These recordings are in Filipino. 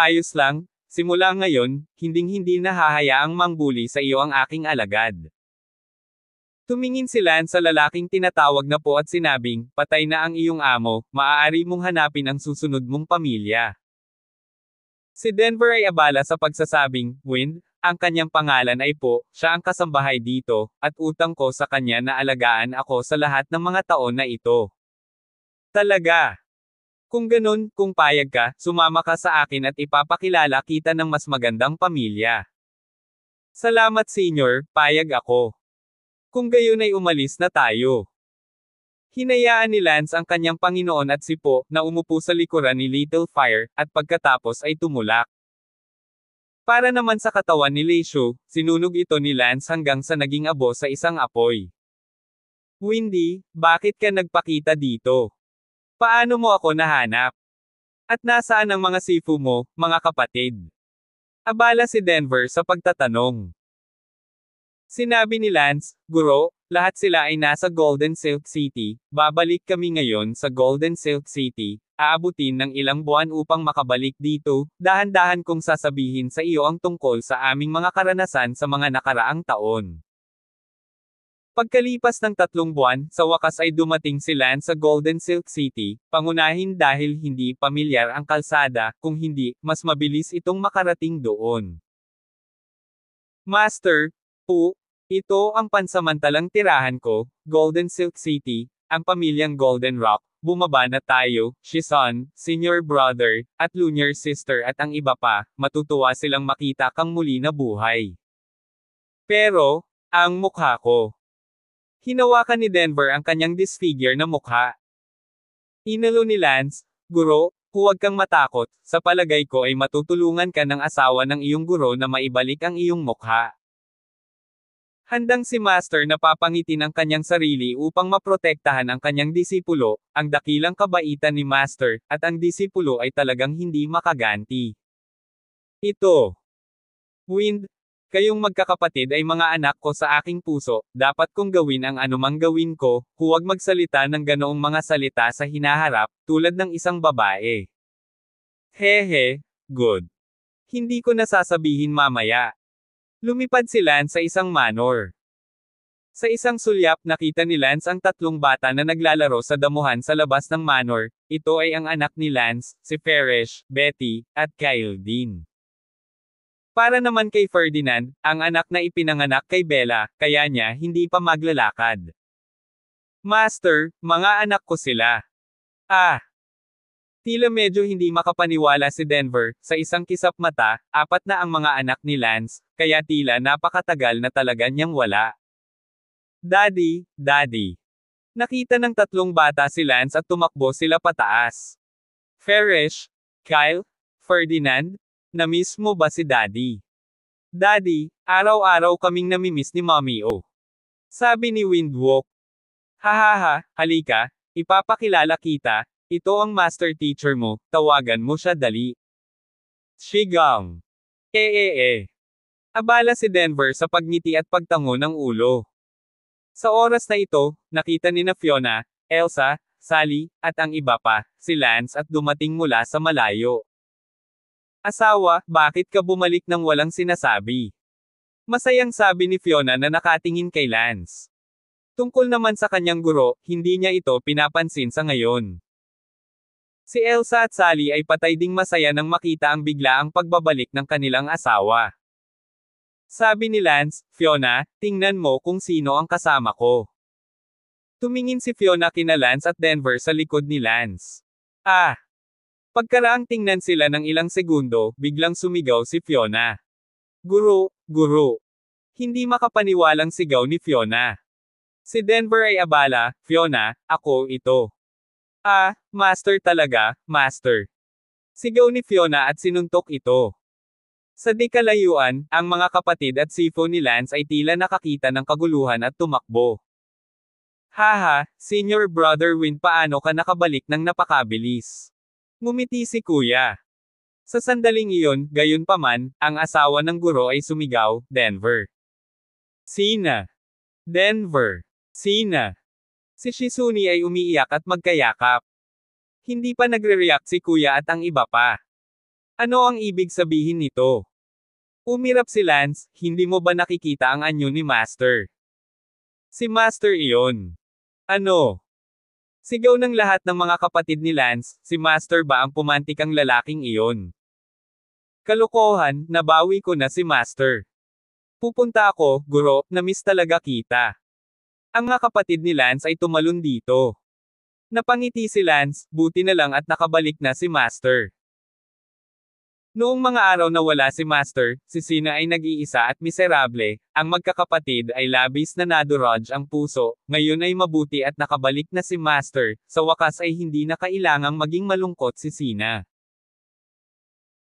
Ayos lang, simula ngayon, hinding-hindi na hahayaang mangbuli sa iyo ang aking alagad. Tumingin si Lance sa lalaking tinatawag na po at sinabing, patay na ang iyong amo, maaari mong hanapin ang susunod mong pamilya. Si Denver ay abala sa pagsasabing, Wind, ang kanyang pangalan ay po, siya ang kasambahay dito, at utang ko sa kanya na alagaan ako sa lahat ng mga taon na ito. Talaga? Kung ganun, kung payag ka, sumama ka sa akin at ipapakilala kita ng mas magandang pamilya. Salamat senyor, payag ako. Kung gayon ay umalis na tayo. Hinayaan ni Lance ang kanyang Panginoon at si Po, na umupo sa likuran ni Little Fire, at pagkatapos ay tumulak. Para naman sa katawan ni Leishu, sinunog ito ni Lance hanggang sa naging abo sa isang apoy. Windy, bakit ka nagpakita dito? Paano mo ako nahanap? At nasaan ang mga sifu mo, mga kapatid? Abala si Denver sa pagtatanong. Sinabi ni Lance, Guro, lahat sila ay nasa Golden Silk City, babalik kami ngayon sa Golden Silk City, aabutin ng ilang buwan upang makabalik dito, dahan-dahan kong sasabihin sa iyo ang tungkol sa aming mga karanasan sa mga nakaraang taon. Pagkalipas ng 3 buwan, sa wakas ay dumating si Lance sa Golden Silk City, pangunahin dahil hindi pamilyar ang kalsada, kung hindi, mas mabilis itong makarating doon. Master, po, ito ang pansamantalang tirahan ko, Golden Silk City, ang pamilyang Golden Rock, bumaba na tayo, Shizun, senior brother, at lunar sister at ang iba pa, matutuwa silang makita kang muli na buhay. Pero, ang mukha ko. Hinawakan ni Denver ang kanyang disfigure na mukha. Inalo ni Lance, Guro, huwag kang matakot, sa palagay ko ay matutulungan ka ng asawa ng iyong guro na maibalik ang iyong mukha. Handang si Master na papangitin ang kanyang sarili upang maprotektahan ang kanyang disipulo, ang dakilang kabaitan ni Master, at ang disipulo ay talagang hindi makaganti. Ito. Wind, kayong magkakapatid ay mga anak ko sa aking puso, dapat kong gawin ang anumang gawin ko, huwag magsalita ng ganoong mga salita sa hinaharap, tulad ng isang babae. Hehe, good. Hindi ko nasasabihin mamaya. Lumipad si Lance sa isang manor. Sa isang sulyap nakita ni Lance ang 3 bata na naglalaro sa damuhan sa labas ng manor, ito ay ang anak ni Lance, si Feresh, Betty, at Kyle din. Para naman kay Ferdinand, ang anak na ipinanganak kay Bella, kaya niya hindi pa maglalakad. Master, mga anak ko sila. Ah! Tila medyo hindi makapaniwala si Denver, sa isang kisap mata, 4 na ang mga anak ni Lance, kaya tila napakatagal na talaga niyang wala. Daddy, Daddy. Nakita ng 3 bata si Lance at tumakbo sila pataas. Feresh, Kyle, Ferdinand, namiss mo ba si Daddy? Daddy, araw-araw kaming namimiss ni Mommy O. Sabi ni Windwalk. Hahaha, halika, ipapakilala kita. Ito ang master teacher mo, tawagan mo siya dali. Shigang. Abala si Denver sa pagngiti at pagtango ng ulo. Sa oras na ito, nakita ni na Fiona, Elsa, Sally, at ang iba pa, si Lance at dumating mula sa malayo. Asawa, bakit ka bumalik nang walang sinasabi? Masayang sabi ni Fiona na nakatingin kay Lance. Tungkol naman sa kanyang guro, hindi niya ito pinapansin sa ngayon. Si Elsa at Sally ay patay ding masaya nang makita ang biglaang pagbabalik ng kanilang asawa. Sabi ni Lance, Fiona, tingnan mo kung sino ang kasama ko. Tumingin si Fiona kina Lance at Denver sa likod ni Lance. Ah! Pagkaraang tingnan sila ng ilang segundo, biglang sumigaw si Fiona. Guro, guro. Hindi makapaniwalang sigaw ni Fiona. Si Denver ay abala, Fiona, ako ito. Ah, master talaga, master. Sigaw ni Fiona at sinuntok ito. Sa di kalayuan, ang mga kapatid at sifo ni Lance ay tila nakakita ng kaguluhan at tumakbo. Haha, senior brother Wind, paano ka nakabalik ng napakabilis? Ngumiti si kuya. Sa sandaling iyon, gayon paman, ang asawa ng guro ay sumigaw, Denver. Sina? Denver. Sina? Si Shizuni ay umiiyak at magkayakap. Hindi pa nagre-react si kuya at ang iba pa. Ano ang ibig sabihin nito? Umirap si Lance, hindi mo ba nakikita ang anyo ni Master? Si Master iyon. Ano? Sigaw ng lahat ng mga kapatid ni Lance, si Master ba ang pumantikang lalaking iyon? Kalokohan, nabawi ko na si Master. Pupunta ako, guro, na-miss talaga kita. Ang mga kapatid ni Lance ay tumalon dito. Napangiti si Lance, buti na lang at nakabalik na si Master. Noong mga araw na wala si Master, si Sina ay nag-iisa at miserable, ang magkakapatid ay labis na nadurog ang puso, ngayon ay mabuti at nakabalik na si Master, sa wakas ay hindi na kailangang maging malungkot si Sina.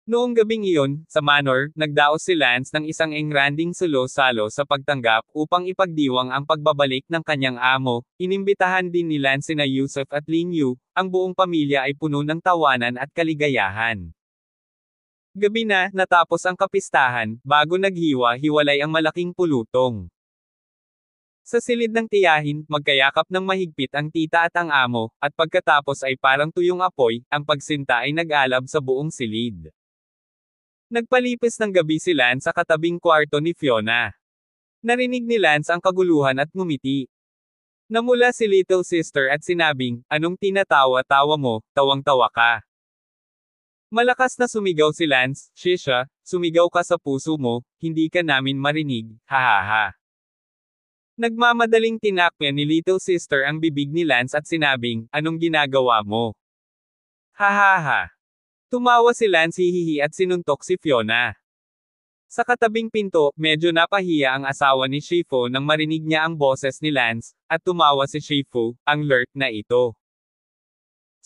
Noong gabing iyon, sa manor, nagdaos si Lance ng isang engranding salo-salo sa pagtanggap upang ipagdiwang ang pagbabalik ng kanyang amo. Inimbitahan din ni Lance sina Yusuf at Lin Yu, ang buong pamilya ay puno ng tawanan at kaligayahan. Gabi na, natapos ang kapistahan, bago naghiwa-hiwalay ang malaking pulutong. Sa silid ng tiyahin, magkayakap ng mahigpit ang tita at ang amo, at pagkatapos ay parang tuyong apoy, ang pagsinta ay nag-alab sa buong silid. Nagpalipis ng gabi si Lance sa katabing kwarto ni Fiona. Narinig ni Lance ang kaguluhan at ngumiti. Namula si little sister at sinabing, "Anong tinatawa-tawa mo, tawang-tawa ka?" Malakas na sumigaw si Lance, "Shisha, sumigaw ka sa puso mo, hindi ka namin marinig, hahaha." Nagmamadaling tinakpan ni little sister ang bibig ni Lance at sinabing, "Anong ginagawa mo?" Hahaha. Tumawa si Lance hihihi at sinuntok si Fiona. Sa katabing pinto, medyo napahiya ang asawa ni Shifu nang marinig niya ang boses ni Lance, at tumawa si Shifu, ang lurk na ito.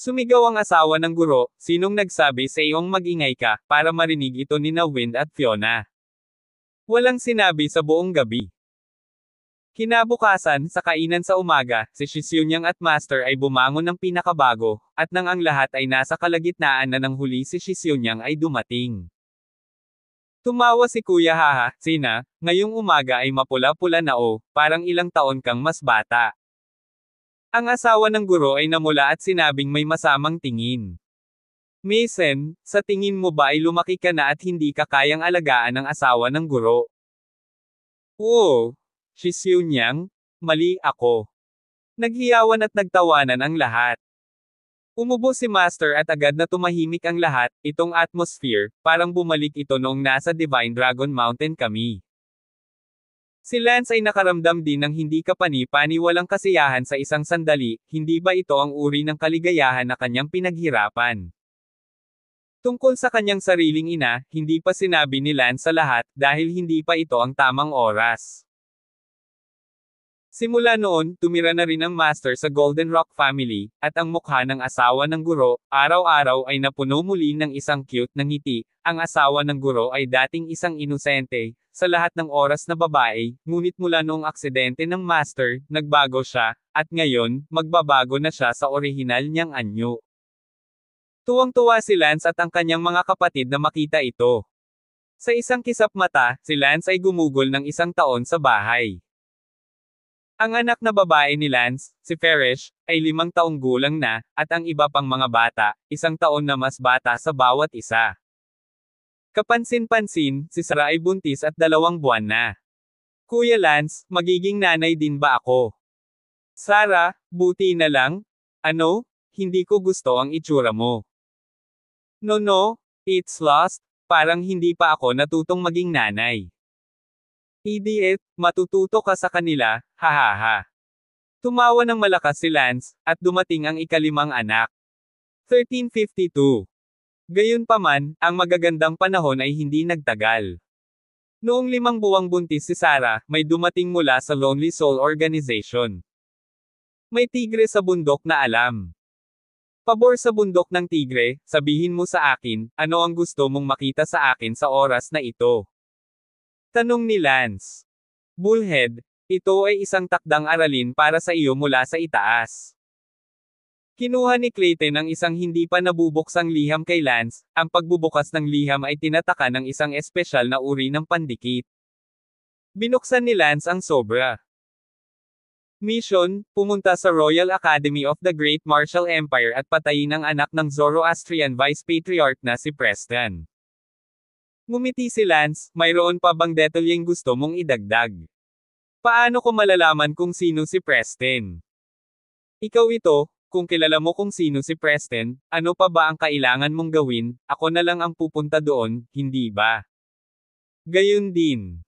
Sumigaw ang asawa ng guro, "Sinong nagsabi sa iyong mag-ingay ka, para marinig ito ni na Wind at Fiona?" Walang sinabi sa buong gabi. Kinabukasan, sa kainan sa umaga, si Shisyunyang at Master ay bumangon ng pinakabago, at nang ang lahat ay nasa kalagitnaan na ng huli si Shisyunyang ay dumating. Tumawa si Kuya Haha, "Sina, ngayong umaga ay mapula-pula na o, parang ilang taon kang mas bata." Ang asawa ng guro ay namula at sinabing may masamang tingin. "Mason, sa tingin mo ba ay lumaki ka na at hindi ka kayang alagaan ng asawa ng guro?" "Oo. Shisyunyang, mali ako." Naghiyawan at nagtawanan ang lahat. Umubo si Master at agad na tumahimik ang lahat, itong atmosphere, parang bumalik ito noong nasa Divine Dragon Mountain kami. Si Lance ay nakaramdam din ng hindi kapani-paniwalang kasiyahan sa isang sandali, hindi ba ito ang uri ng kaligayahan na kanyang pinaghirapan? Tungkol sa kanyang sariling ina, hindi pa sinabi ni Lance sa lahat, dahil hindi pa ito ang tamang oras. Simula noon, tumira na rin ang Master sa Golden Rock family, at ang mukha ng asawa ng guro, araw-araw ay napuno muli ng isang cute na ngiti. Ang asawa ng guro ay dating isang inosente, sa lahat ng oras na babae, ngunit mula noong aksidente ng Master, nagbago siya, at ngayon, magbabago na siya sa orihinal niyang anyo. Tuwang-tuwa si Lance at ang kanyang mga kapatid na makita ito. Sa isang kisap mata, si Lance ay gumugol ng isang taon sa bahay. Ang anak na babae ni Lance, si Farish, ay 5 taong gulang na, at ang iba pang mga bata, 1 taon na mas bata sa bawat isa. Kapansin-pansin, si Sarah ay buntis at 2 buwan na. "Kuya Lance, magiging nanay din ba ako?" "Sarah, buti na lang. Ano? Hindi ko gusto ang itsura mo." No, it's lost. Parang hindi pa ako natutong maging nanay." "Idiot, matututo ka sa kanila, hahaha." Tumawa ng malakas si Lance, at dumating ang ika-5 anak. 1352. Gayunpaman, ang magagandang panahon ay hindi nagtagal. Noong 5 buwang buntis si Sarah, may dumating mula sa Lonely Soul Organization. "May tigre sa bundok na alam. Pabor sa bundok ng tigre, sabihin mo sa akin, ano ang gusto mong makita sa akin sa oras na ito?" Tanong ni Lance. "Bullhead, ito ay isang takdang aralin para sa iyo mula sa itaas." Kinuha ni Clayton ang isang hindi pa nabubuksang liham kay Lance. Ang pagbubukas ng liham ay tinataka ng isang espesyal na uri ng pandikit. Binuksan ni Lance ang sobra. Mission, pumunta sa Royal Academy of the Great Martial Empire at patayin ang anak ng Zoroastrian Vice Patriarch na si Preston. Ngumiti si Lance, mayroon pa bang detalyeng gusto mong idagdag? Paano ko malalaman kung sino si Preston? Ikaw ito, kung kilala mo kung sino si Preston, ano pa ba ang kailangan mong gawin, ako na lang ang pupunta doon, hindi ba? Gayun din.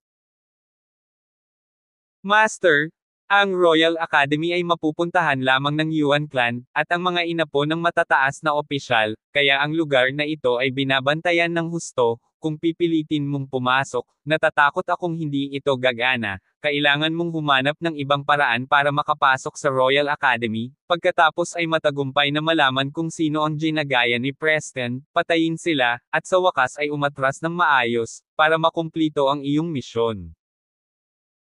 Master, ang Royal Academy ay mapupuntahan lamang ng Yuan clan, at ang mga inapo ng matataas na opisyal, kaya ang lugar na ito ay binabantayan ng husto. Kung pipilitin mong pumasok, natatakot akong hindi ito gagana, kailangan mong humanap ng ibang paraan para makapasok sa Royal Academy, pagkatapos ay matagumpay na malaman kung sino ang ginagaya ni Preston, patayin sila, at sa wakas ay umatras ng maayos, para makumplito ang iyong misyon.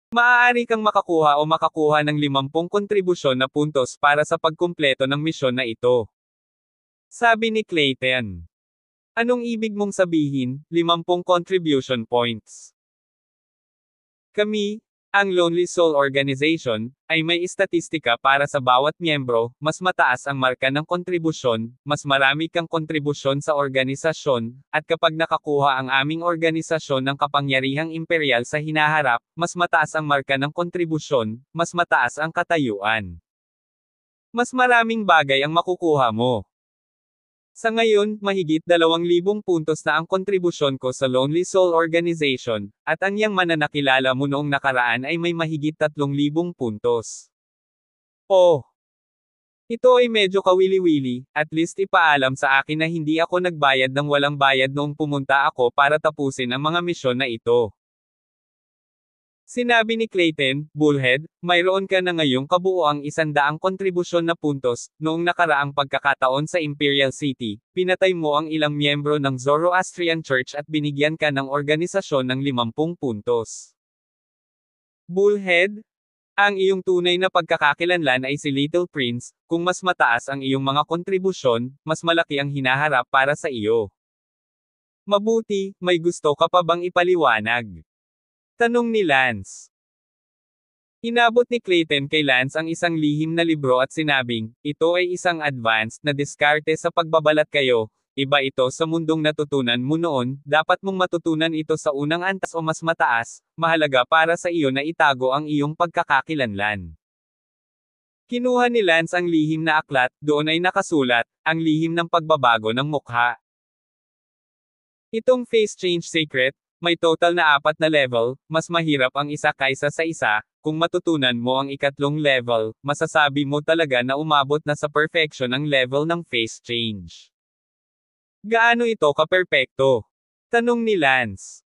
Maaari kang makakuha ng 50 kontribusyon na puntos para sa pagkumpleto ng misyon na ito. Sabi ni Clayton. Anong ibig mong sabihin, 50 contribution points? Kami, ang Lonely Soul Organization, ay may istatistika para sa bawat miyembro, mas mataas ang marka ng kontribusyon, mas marami kang kontribusyon sa organisasyon, at kapag nakakuha ang aming organisasyon ng kapangyarihang imperial sa hinaharap, mas mataas ang marka ng kontribusyon, mas mataas ang katayuan. Mas maraming bagay ang makukuha mo. Sa ngayon, mahigit 2,000 puntos na ang kontribusyon ko sa Lonely Soul Organization, at ang yang mananakilala mo noong nakaraan ay may mahigit 3,000 puntos. Oh! Ito ay medyo kawili-wili, at least ipaalam sa akin na hindi ako nagbayad ng walang bayad noong pumunta ako para tapusin ang mga misyon na ito. Sinabi ni Clayton, Bullhead, mayroon ka na ngayong kabuoang 100 kontribusyon na puntos, noong nakaraang pagkakataon sa Imperial City, pinatay mo ang ilang miyembro ng Zoroastrian Church at binigyan ka ng organisasyon ng 50 puntos. Bullhead? Ang iyong tunay na pagkakakilanlan ay si Little Prince, kung mas mataas ang iyong mga kontribusyon, mas malaki ang hinaharap para sa iyo. Mabuti, may gusto ka pa bang ipaliwanag? Tanong ni Lance. Inabot ni Clayton kay Lance ang isang lihim na libro at sinabing, ito ay isang advanced na diskarte sa pagbabalat kayo, iba ito sa mundong natutunan mo noon, dapat mong matutunan ito sa unang antas o mas mataas, mahalaga para sa iyo na itago ang iyong pagkakakilanlan. Kinuha ni Lance ang lihim na aklat, doon ay nakasulat, ang lihim ng pagbabago ng mukha. Itong face change secret, may total na 4 na level, mas mahirap ang isa kaysa sa isa, kung matutunan mo ang ikatlong level, masasabi mo talaga na umabot na sa perfection ang level ng face change. Gaano ito ka-perpekto? Tanong ni Lance.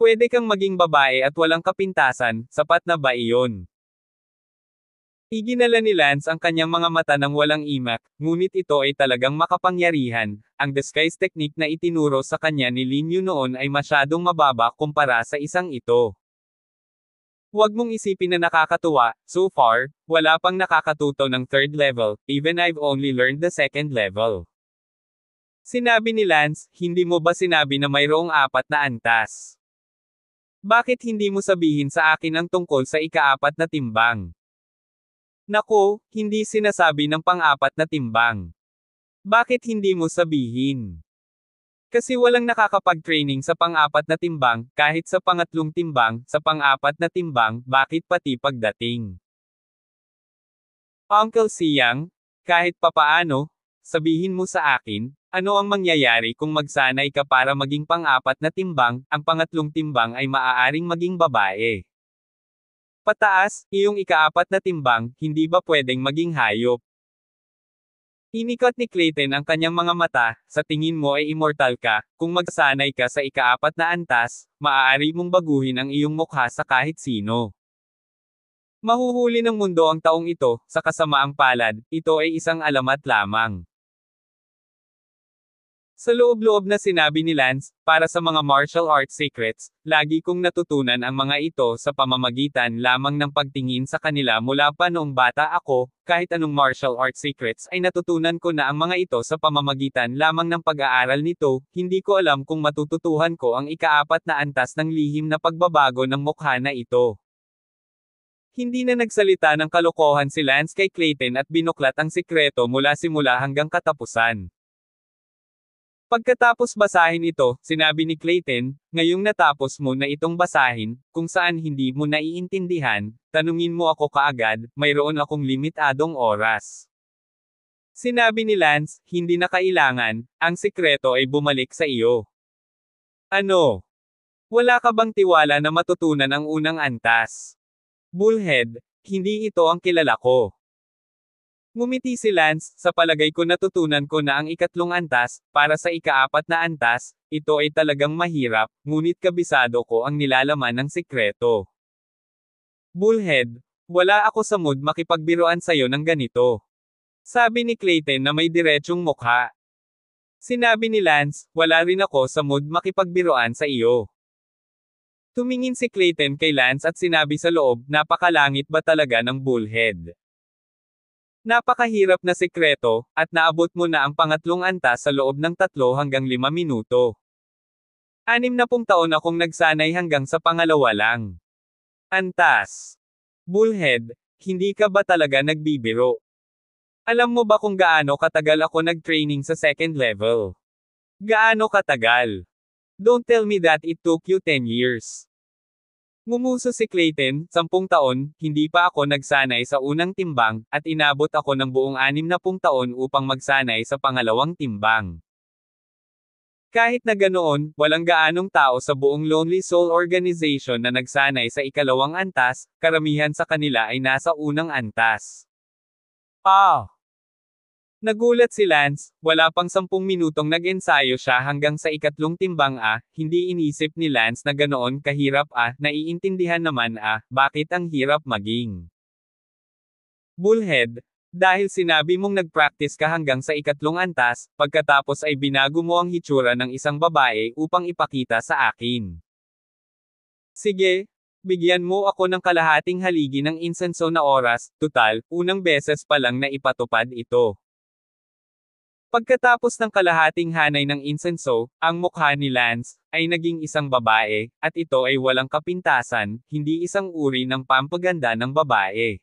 Pwede kang maging babae at walang kapintasan, sapat na ba iyon? Iginala ni Lance ang kanyang mga mata ng walang imak, ngunit ito ay talagang makapangyarihan. Ang disguise technique na itinuro sa kanya ni Lin Yu noon ay masyadong mababa kumpara sa isang ito. Huwag mong isipin na nakakatuwa, so far, wala pang nakakatuto ng 3rd level, even I've only learned the 2nd level. Sinabi ni Lance, hindi mo ba sinabi na mayroong 4 na antas? Bakit hindi mo sabihin sa akin ang tungkol sa ika-4 na timbang? Nako, hindi sinasabi ng pang-4 na timbang. Bakit hindi mo sabihin? Kasi walang nakakapag-training sa pang-4 na timbang, kahit sa pangatlong timbang, sa pang-4 na timbang, bakit pati pagdating? Uncle Siang, kahit papaano, sabihin mo sa akin, ano ang mangyayari kung magsanay ka para maging pang-4 na timbang, ang pangatlong timbang ay maaaring maging babae. Pataas, iyong ika-4 na timbang, hindi ba pwedeng maging hayop? Inikot ni Clayton ang kanyang mga mata, sa tingin mo ay immortal ka, kung magsanay ka sa ika-4 na antas, maaari mong baguhin ang iyong mukha sa kahit sino. Mahuhuli ng mundo ang taong ito, sa kasamaang palad, ito ay isang alamat lamang. Sa loob-loob na sinabi ni Lance, para sa mga martial arts secrets, lagi kong natutunan ang mga ito sa pamamagitan lamang ng pagtingin sa kanila mula pa noong bata ako, kahit anong martial arts secrets ay natutunan ko na ang mga ito sa pamamagitan lamang ng pag-aaral nito, hindi ko alam kung matututuhan ko ang ika-4 na antas ng lihim na pagbabago ng mukha na ito. Hindi na nagsalita ng kalokohan si Lance kay Clayton at binuklat ang sikreto mula simula hanggang katapusan. Pagkatapos basahin ito, sinabi ni Clayton, ngayong natapos mo na itong basahin, kung saan hindi mo naiintindihan, tanungin mo ako kaagad, mayroon akong limitadong oras. Sinabi ni Lance, hindi na kailangan, ang sikreto ay bumalik sa iyo. Ano? Wala ka bang tiwala na matutunan ang unang antas? Bullhead, hindi ito ang kilala ko. Ngumiti si Lance, sa palagay ko natutunan ko na ang ikatlong antas, para sa ikaapat na antas, ito ay talagang mahirap, ngunit kabisado ko ang nilalaman ng sikreto. Bullhead, wala ako sa mood makipagbiruan sa'yo ng ganito. Sabi ni Clayton na may diretsyong mukha. Sinabi ni Lance, wala rin ako sa mood makipagbiruan sa iyo. Tumingin si Clayton kay Lance at sinabi sa loob, napakalangit ba talaga ng Bullhead? Napakahirap na sikreto, at naabot mo na ang pangatlong antas sa loob ng 3 hanggang 5 minuto. 60 taon akong nagsanay hanggang sa pangalawa lang. Antas. Bullhead, hindi ka ba talaga nagbibiro? Alam mo ba kung gaano katagal ako nag-training sa second level? Gaano katagal? Don't tell me that it took you 10 years. Ngumuso si Clayton, 10 taon, hindi pa ako nagsanay sa unang timbang, at inabot ako ng buong 60 taon upang magsanay sa pangalawang timbang. Kahit na ganoon, walang gaanong tao sa buong Lonely Soul Organization na nagsanay sa ikalawang antas, karamihan sa kanila ay nasa unang antas. Nagulat si Lance, wala pang 10 minutong nag-ensayo siya hanggang sa ikatlong timbang hindi inisip ni Lance na ganoon kahirap naiintindihan naman bakit ang hirap maging. Bullhead, dahil sinabi mong nag-practice ka hanggang sa ikatlong antas, pagkatapos ay binago mo ang hitsura ng isang babae upang ipakita sa akin. Sige, bigyan mo ako ng kalahating haligi ng insenso na oras, tutal, unang beses pa lang na ipatupad ito. Pagkatapos ng kalahating hanay ng insenso, ang mukha ni Lance ay naging isang babae, at ito ay walang kapintasan, hindi isang uri ng pampaganda ng babae.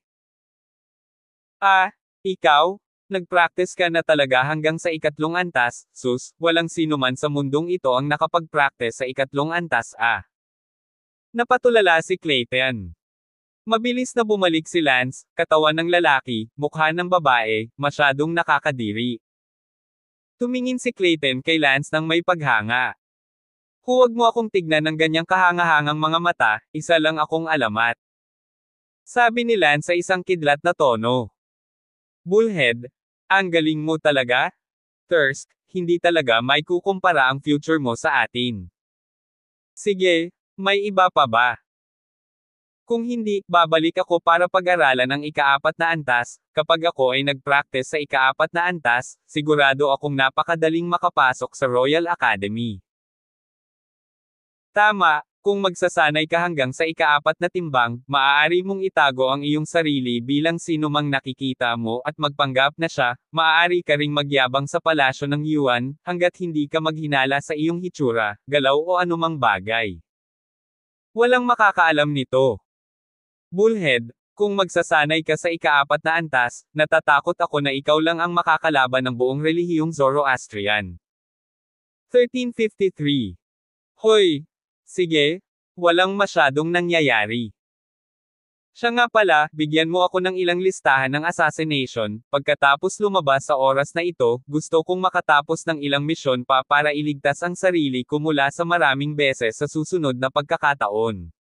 Ikaw? Nag-practice ka na talaga hanggang sa ikatlong antas, sus, walang sino man sa mundong ito ang nakapag-practice sa ikatlong antas Napatulala si Clayton. Mabilis na bumalik si Lance, katawan ng lalaki, mukha ng babae, masyadong nakakadiri. Tumingin si Clayton kay Lance ng may paghanga. Huwag mo akong tignan ng ganyang kahanga-hangang mga mata, isa lang akong alamat. Sabi ni Lance sa isang kidlat na tono. Bullhead, ang galing mo talaga? Thirst, hindi talaga may kukumpara ang future mo sa atin. Sige, may iba pa ba? Kung hindi, babalik ako para pag-aralan ang ikaapat na antas. Kapag ako ay nag-practice sa ikaapat na antas, sigurado akong napakadaling makapasok sa Royal Academy. Tama, kung magsasanay ka hanggang sa ikaapat na timbang, maaari mong itago ang iyong sarili bilang sino mang nakikita mo at magpanggap na siya, maaari ka ring magyabang sa palasyo ng Yuan, hanggat hindi ka maghinala sa iyong hitsura, galaw o anumang bagay. Walang makakaalam nito. Bullhead, kung magsasanay ka sa ikaapat na antas, natatakot ako na ikaw lang ang makakalaban ng buong relihiyong Zoroastrian. 1353. Hoy! Sige, walang masyadong nangyayari. Siya nga pala, bigyan mo ako ng ilang listahan ng assassination, pagkatapos lumabas sa oras na ito, gusto kong makatapos ng ilang misyon pa para iligtas ang sarili ko mula sa maraming beses sa susunod na pagkakataon.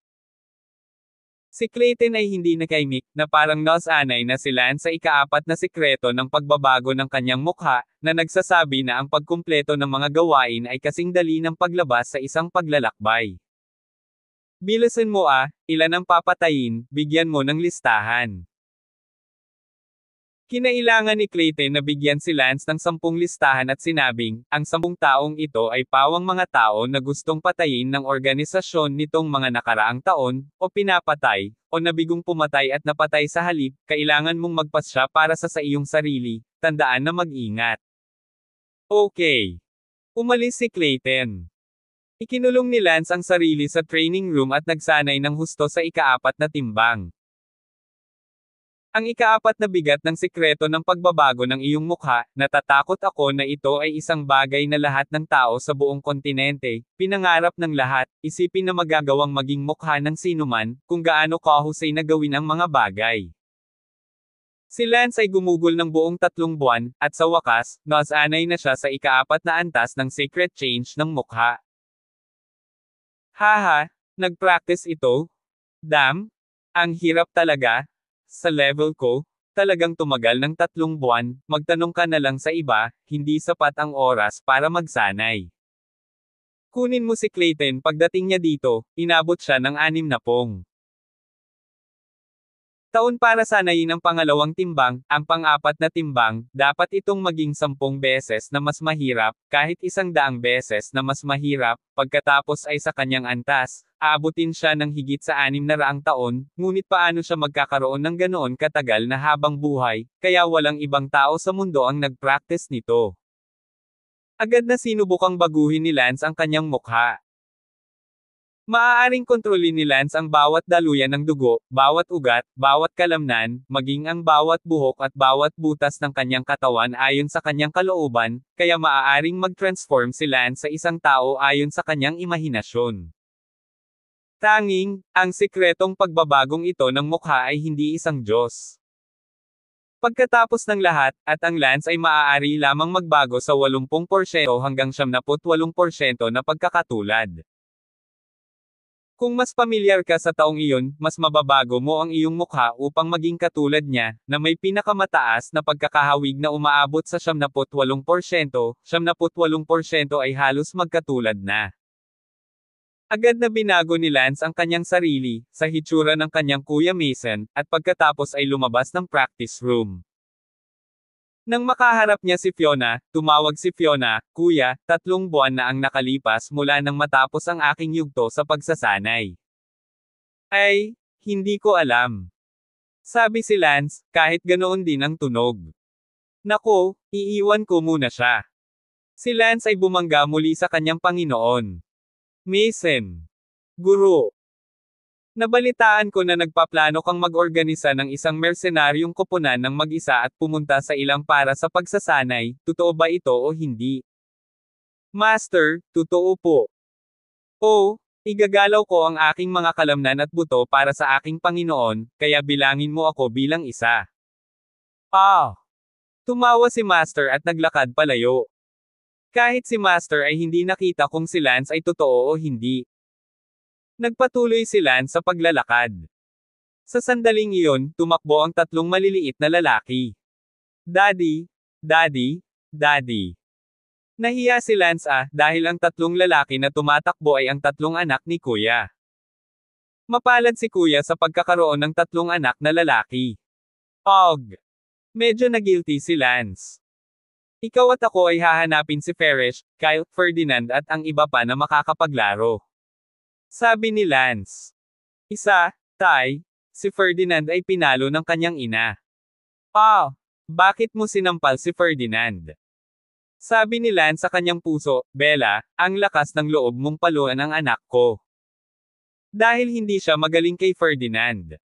Si Clayton ay hindi nakaimik, na parang nasanay na si Lance sa ikaapat na sikreto ng pagbabago ng kanyang mukha, na nagsasabi na ang pagkumpleto ng mga gawain ay kasing dali ng paglabas sa isang paglalakbay. Bilisan mo ilan ang papatayin, bigyan mo ng listahan. Kinailangan ni Clayton na bigyan si Lance ng 10 listahan at sinabing, ang 10 taong ito ay pawang mga tao na gustong patayin ng organisasyon nitong mga nakaraang taon, o pinapatay, o nabigong pumatay at napatay sa halip, kailangan mong magpasya para sa iyong sarili, tandaan na mag-ingat. Okay. Umalis si Clayton. Ikinulong ni Lance ang sarili sa training room at nagsanay ng husto sa ikaapat na timbang. Ang ikaapat na bigat ng sikreto ng pagbabago ng iyong mukha, natatakot ako na ito ay isang bagay na lahat ng tao sa buong kontinente, pinangarap ng lahat, isipin na magagawang maging mukha ng sinuman, kung gaano kahusay na gawin ang mga bagay. Si Lance ay gumugol ng buong 3 buwan, at sa wakas, nasanay na siya sa ikaapat na antas ng secret change ng mukha. Haha, nag-practice ito? Damn, ang hirap talaga. Sa level ko, talagang tumagal ng 3 buwan, magtanong ka na lang sa iba, hindi sapat ang oras para magsanay. Kunin mo si Clayton pagdating niya dito, inabot siya ng 60 taon para sanayin ang pangalawang timbang, ang pang-apat na timbang, dapat itong maging 10 beses na mas mahirap, kahit 100 beses na mas mahirap, pagkatapos ay sa kanyang antas, aabutin siya ng higit sa 600 taon, ngunit paano siya magkakaroon ng ganoon katagal na habang buhay, kaya walang ibang tao sa mundo ang nag-practice nito. Agad na sinubukang baguhin ni Lance ang kanyang mukha. Maaaring kontrolin ni Lance ang bawat daluyan ng dugo, bawat ugat, bawat kalamnan, maging ang bawat buhok at bawat butas ng kanyang katawan ayon sa kanyang kalooban, kaya maaaring mag-transform si Lance sa isang tao ayon sa kanyang imahinasyon. Tanging, ang sikretong pagbabagong ito ng mukha ay hindi isang Diyos. Pagkatapos ng lahat, at ang Lance ay maaari lamang magbago sa 80% hanggang 78% na pagkakatulad. Kung mas pamilyar ka sa taong iyon, mas mababago mo ang iyong mukha upang maging katulad niya, na may pinakamataas na pagkakahawig na umaabot sa 78%, 78% ay halos magkatulad na. Agad na binago ni Lance ang kanyang sarili, sa hitsura ng kanyang Kuya Mason, at pagkatapos ay lumabas ng practice room. Nang makaharap niya si Fiona, tumawag si Fiona, "Kuya, 3 buwan na ang nakalipas mula nang matapos ang aking yugto sa pagsasanay." Ay, hindi ko alam. Sabi si Lance, kahit ganoon din ang tunog. Nako, iiwan ko muna siya. Si Lance ay bumangga muli sa kanyang Panginoon. Mason. Guro. Nabalitaan ko na nagpaplano kang mag-organisa ng isang mersenaryong koponan ng mag-isa at pumunta sa ilang para sa pagsasanay, totoo ba ito o hindi? Master, totoo po. Oh, igagalaw ko ang aking mga kalamnan at buto para sa aking Panginoon, kaya bilangin mo ako bilang isa. Ah! Tumawa si Master at naglakad palayo. Kahit si Master ay hindi nakita kung si Lance ay totoo o hindi. Nagpatuloy si Lance sa paglalakad. Sa sandaling iyon, tumakbo ang 3 maliliit na lalaki. Daddy, Daddy, Daddy. Nahiya si Lance dahil ang 3 lalaki na tumatakbo ay ang 3 anak ni Kuya. Mapalad si Kuya sa pagkakaroon ng 3 anak na lalaki. Og! Medyo na-guilty si Lance. Ikaw at ako ay hahanapin si Parrish, Kyle, Ferdinand at ang iba pa na makakapaglaro. Sabi ni Lance. Tay, si Ferdinand ay pinalo ng kanyang ina. Bakit mo sinampal si Ferdinand? Sabi ni Lance sa kanyang puso, Bella, ang lakas ng loob mong paluan ang anak ko. Dahil hindi siya magaling kay Ferdinand.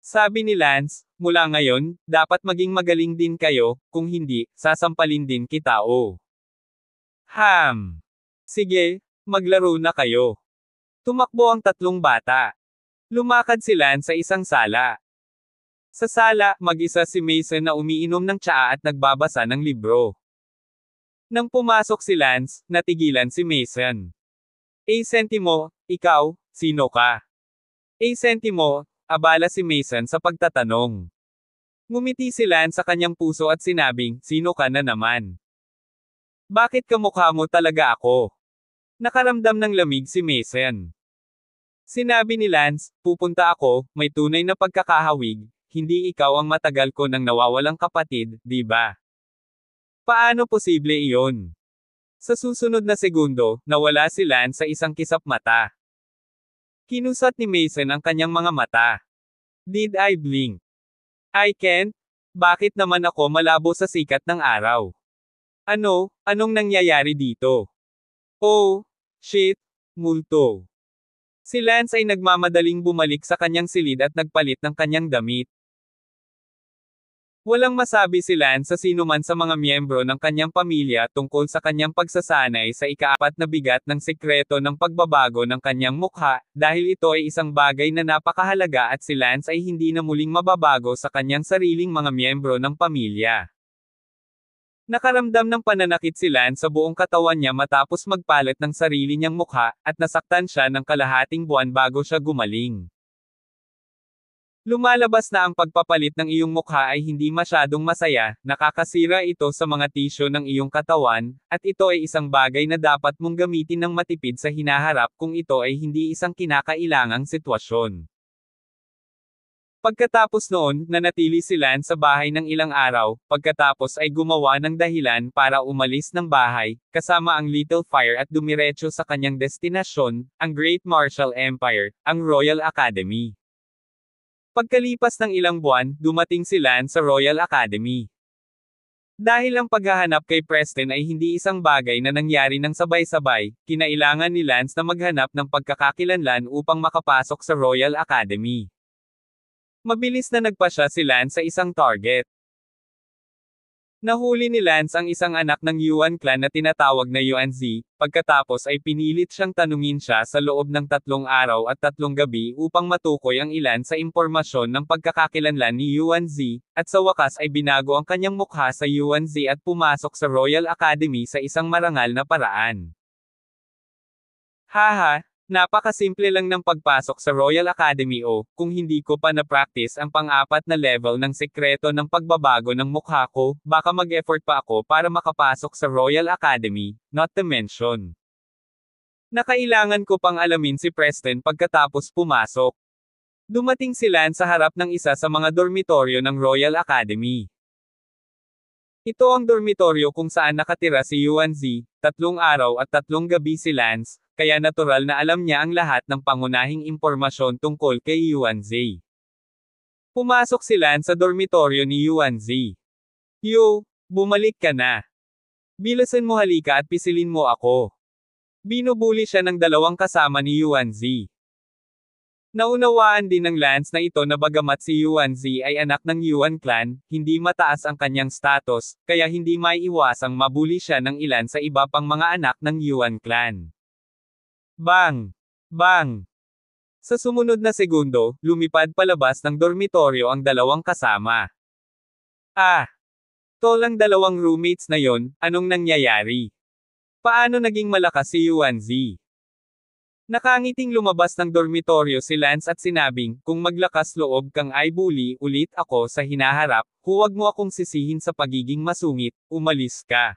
Sabi ni Lance, mula ngayon, dapat maging magaling din kayo, kung hindi, sasampalin din kita Sige, maglaro na kayo. Tumakbo ang 3 bata. Lumakad si Lance sa isang sala. Sa sala, mag-isa si Mason na umiinom ng tsaa at nagbabasa ng libro. Nang pumasok si Lance, natigilan si Mason. Sentimo, ikaw, sino ka? Sentimo, abala si Mason sa pagtatanong. Ngumiti si Lance sa kanyang puso at sinabing, sino ka na naman? Bakit kamukha mo talaga ako? Nakaramdam ng lamig si Mason. Sinabi ni Lance, pupunta ako, may tunay na pagkakahawig, hindi ikaw ang matagal ko nang nawawalang kapatid, di ba? Paano posible iyon? Sa susunod na segundo, nawala si Lance sa isang kisap mata. Kinusat ni Mason ang kanyang mga mata. Did I blink? I can't? Bakit naman ako malabo sa sikat ng araw? Anong nangyayari dito? Oh, shit, multo. Si Lance ay nagmamadaling bumalik sa kanyang silid at nagpalit ng kanyang damit. Walang masabi si Lance sa sinuman sa mga miyembro ng kanyang pamilya tungkol sa kanyang pagsasanay sa ika-4 na bigat ng sekreto ng pagbabago ng kanyang mukha, dahil ito ay isang bagay na napakahalaga at si Lance ay hindi na muling mababago sa kanyang sariling mga miyembro ng pamilya. Nakaramdam ng pananakit si Lance sa buong katawan niya matapos magpalit ng sarili niyang mukha, at nasaktan siya ng kalahating buwan bago siya gumaling. Lumalabas na ang pagpapalit ng iyong mukha ay hindi masyadong masaya, nakakasira ito sa mga tisyo ng iyong katawan, at ito ay isang bagay na dapat mong gamitin ng matipid sa hinaharap kung ito ay hindi isang kinakailangang sitwasyon. Pagkatapos noon, nanatili si Lance sa bahay ng ilang araw, pagkatapos ay gumawa ng dahilan para umalis ng bahay, kasama ang Little Fire at dumiretso sa kanyang destinasyon, ang Great Martial Empire, ang Royal Academy. Pagkalipas ng ilang buwan, dumating si Lance sa Royal Academy. Dahil ang paghahanap kay Preston ay hindi isang bagay na nangyari ng sabay-sabay, kinailangan ni Lance na maghanap ng pagkakakilanlan upang makapasok sa Royal Academy. Mabilis na nagpasya si Lance sa isang target. Nahuli ni Lance ang isang anak ng Yuan clan na tinatawag na Yuan Z, pagkatapos ay pinilit siyang tanungin siya sa loob ng 3 araw at 3 gabi upang matukoy ang ilan sa impormasyon ng pagkakakilanlan ni Yuan Z, at sa wakas ay binago ang kanyang mukha sa Yuan Z at pumasok sa Royal Academy sa isang marangal na paraan. Haha! Napakasimple lang ng pagpasok sa Royal Academy kung hindi ko pa na-practice ang pang-4 na level ng sekreto ng pagbabago ng mukha ko, baka mag-effort pa ako para makapasok sa Royal Academy, not to mention. Nakailangan ko pang alamin si Preston pagkatapos pumasok. Dumating si Lance sa harap ng isa sa mga dormitoryo ng Royal Academy. Ito ang dormitoryo kung saan nakatira si Yuan Z, 3 araw at 3 gabi si Lance, kaya natural na alam niya ang lahat ng pangunahing impormasyon tungkol kay Yuan Z. Pumasok si Lance sa dormitoryo ni Yuan Z. Yo, bumalik ka na. Bilasan mo, halika at pisilin mo ako. Binubuli siya ng 2 kasama ni Yuan Z. Naunawaan din ng Lance na ito na bagamat si Yuan Z ay anak ng Yuan clan, hindi mataas ang kanyang status, kaya hindi maiiwasang mabuli siya ng ilan sa iba pang mga anak ng Yuan clan. Bang! Bang! Sa sumunod na segundo, lumipad palabas ng dormitoryo ang 2 kasama. Tol ang 2 roommates na yon, anong nangyayari? Paano naging malakas si Yuan Z? Nakangiting lumabas ng dormitoryo si Lance at sinabing, kung maglakas loob kang ay bully ulit ako sa hinaharap, huwag mo akong sisihin sa pagiging masungit, umalis ka.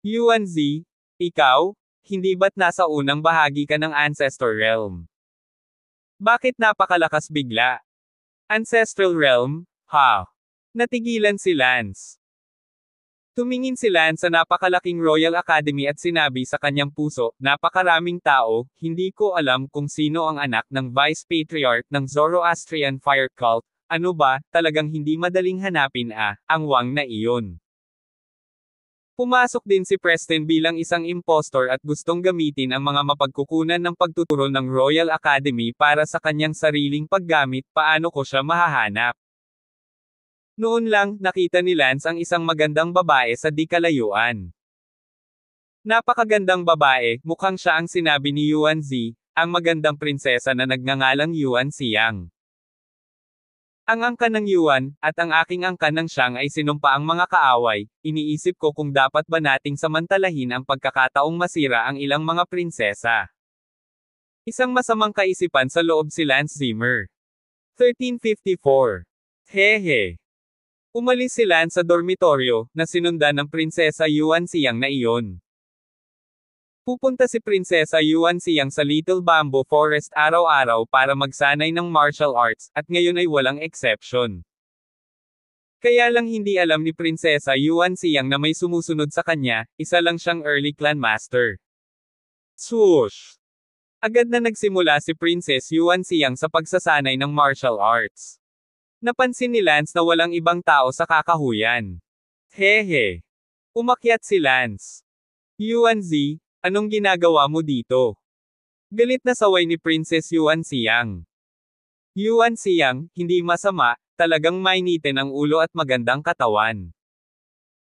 Yuan Z, ikaw? Hindi ba't nasa unang bahagi ka ng Ancestor Realm? Bakit napakalakas bigla? Ancestral Realm? Ha? Natigilan si Lance. Tumingin si Lance sa napakalaking Royal Academy at sinabi sa kanyang puso, napakaraming tao, hindi ko alam kung sino ang anak ng Vice Patriarch ng Zoroastrian Fire Cult, ano ba, talagang hindi madaling hanapin ang Wang na iyon. Pumasok din si Preston bilang isang impostor at gustong gamitin ang mga mapagkukunan ng pagtuturo ng Royal Academy para sa kanyang sariling paggamit, paano ko siya mahahanap? Noon lang, nakita ni Lance ang isang magandang babae sa di kalayuan. Napakagandang babae, mukhang siya ang sinabi ni Yuan Z, ang magandang prinsesa na nagngangalang Yuan Xiang. Ang angkan ng Yuan, at ang aking angkan ng Xiang ay sinumpa ang mga kaaway, iniisip ko kung dapat ba nating samantalahin ang pagkakataong masira ang ilang mga prinsesa. Isang masamang kaisipan sa loob si Lance Zimmer. 1354. Hehe. Umalis si Lance sa dormitoryo, na sinundan ng Prinsesa Yuan Xiang na iyon. Pupunta si Prinsesa Yuan Xiang sa Little Bamboo Forest araw-araw para magsanay ng martial arts, at ngayon ay walang exception. Kaya lang hindi alam ni Prinsesa Yuan Xiang na may sumusunod sa kanya, isa lang siyang early clan master. Swoosh! Agad na nagsimula si Princess Yuan Xiang sa pagsasanay ng martial arts. Napansin ni Lance na walang ibang tao sa kakahuyan. Hehe. Umakyat si Lance. Yuan Z, anong ginagawa mo dito? Galit na saway ni Princess Yuan Xiang. Yuan Xiang, hindi masama, Talagang mainitin ang ulo at magandang katawan.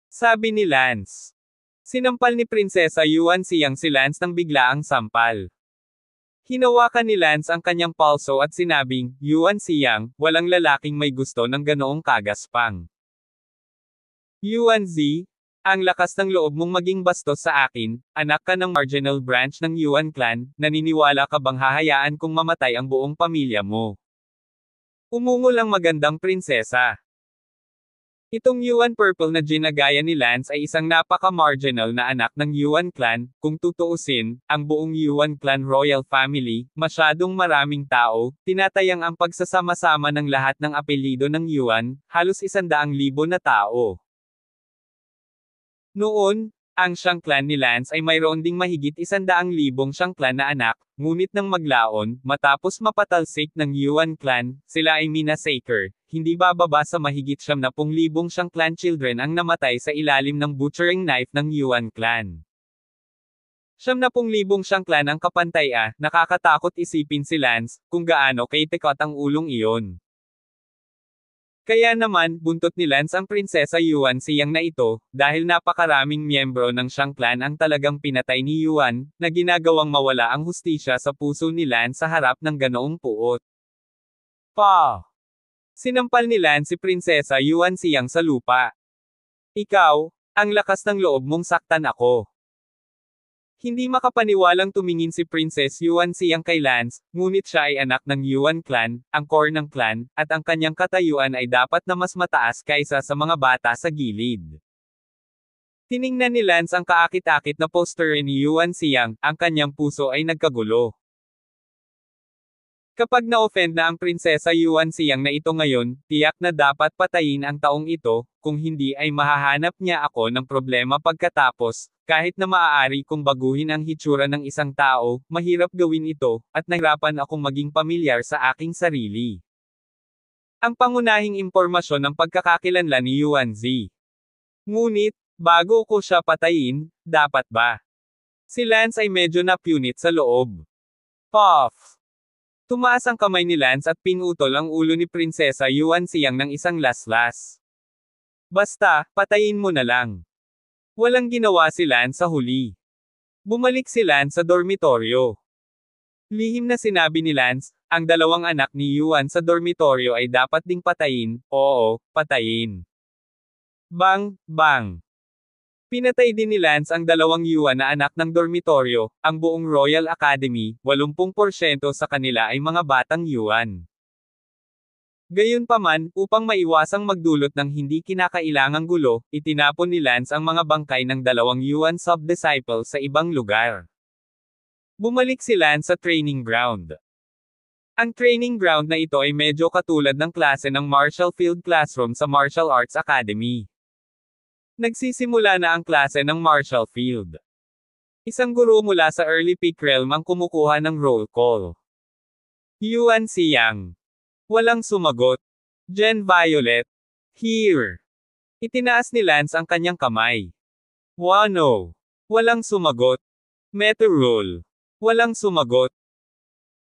Sabi ni Lance. Sinampal ni Prinsesa Yuan Xiang si Lance nang biglaang sampal. Hinawakan ni Lance ang kanyang palso at sinabing, Yuan Xiang, walang lalaking may gusto ng ganoong kagaspang. Yuan Zi, ang lakas ng loob mong maging bastos sa akin, anak ka ng marginal branch ng Yuan clan, naniniwala ka bang hahayaan kong mamatay ang buong pamilya mo? Umungol ang magandang prinsesa. Itong Yuan Purple na ginagaya ni Lance ay isang napaka-marginal na anak ng Yuan clan, kung tutuusin, ang buong Yuan clan royal family, masyadong maraming tao, tinatayang ang pagsasama-sama ng lahat ng apelyido ng Yuan, halos 100,000 na tao. Noon, ang Shang clan ni Lance ay mayroon ding mahigit 100,000 Shang clan na anak, ngunit nang maglaon, matapos mapatalsik ng Yuan clan, sila ay minassacre, hindi bababa sa mahigit 70,000 Shang clan children ang namatay sa ilalim ng butchering knife ng Yuan clan. 70,000 Shang clan ang kapantay nakakatakot isipin si Lance, kung gaano kaitikot ang ulong iyon. Kaya naman, buntot ni Lance ang Prinsesa Yuan Xiang na ito, dahil napakaraming miyembro ng Shang clan ang talagang pinatay ni Yuan, na ginagawang mawala ang hustisya sa puso ni Lance sa harap ng ganoong puot. Pa! Sinampal ni Lance si Prinsesa Yuan Xiang sa lupa. Ikaw, ang lakas ng loob mong saktan ako. Hindi makapaniwalang tumingin si Princess Yuan Xiang kay Lance, ngunit siya ay anak ng Yuan clan, ang core ng clan, at ang kanyang katayuan ay dapat na mas mataas kaysa sa mga bata sa gilid. Tiningnan ni Lance ang kaakit-akit na poster ni Yuan Xiang, ang kanyang puso ay nagkagulo. Kapag na-offend na ang Prinsesa Yuan Xiang na ito ngayon, tiyak na dapat patayin ang taong ito, kung hindi ay mahahanap niya ako ng problema pagkatapos, kahit na maaari kong baguhin ang hitsura ng isang tao, mahirap gawin ito, at nahirapan akong maging pamilyar sa aking sarili. Ang pangunahing impormasyon ng pagkakakilanlan ni Yuan Zi. Ngunit, bago ko siya patayin, dapat ba? Si Lance ay medyo napunit sa loob. Puff! Tumaas ang kamay ni Lance at pinutol ang ulo ni Prinsesa Yuan Xiang ng isang laslas. Basta, patayin mo na lang. Walang ginawa si Lance sa huli. Bumalik si Lance sa dormitoryo. Lihim na sinabi ni Lance, ang dalawang anak ni Yuan sa dormitoryo ay dapat ding patayin, oo, patayin. Bang, bang. Pinatay din ni Lance ang dalawang Yuan na anak ng dormitoryo, ang buong Royal Academy, 80% sa kanila ay mga batang Yuan. Gayunpaman, upang maiwasang magdulot ng hindi kinakailangang gulo, itinapon ni Lance ang mga bangkay ng dalawang Yuan sub-disciple sa ibang lugar. Bumalik si Lance sa training ground. Ang training ground na ito ay medyo katulad ng klase ng Martial Field Classroom sa Martial Arts Academy. Nagsisimula na ang klase ng Martial Field. Isang guro mula sa early peak realm ang kumukuha ng roll call. Yuan Xiang. Walang sumagot. Gen Violet. Here. Itinaas ni Lance ang kanyang kamay. Wano. Walang sumagot. Meteor roll. Walang sumagot.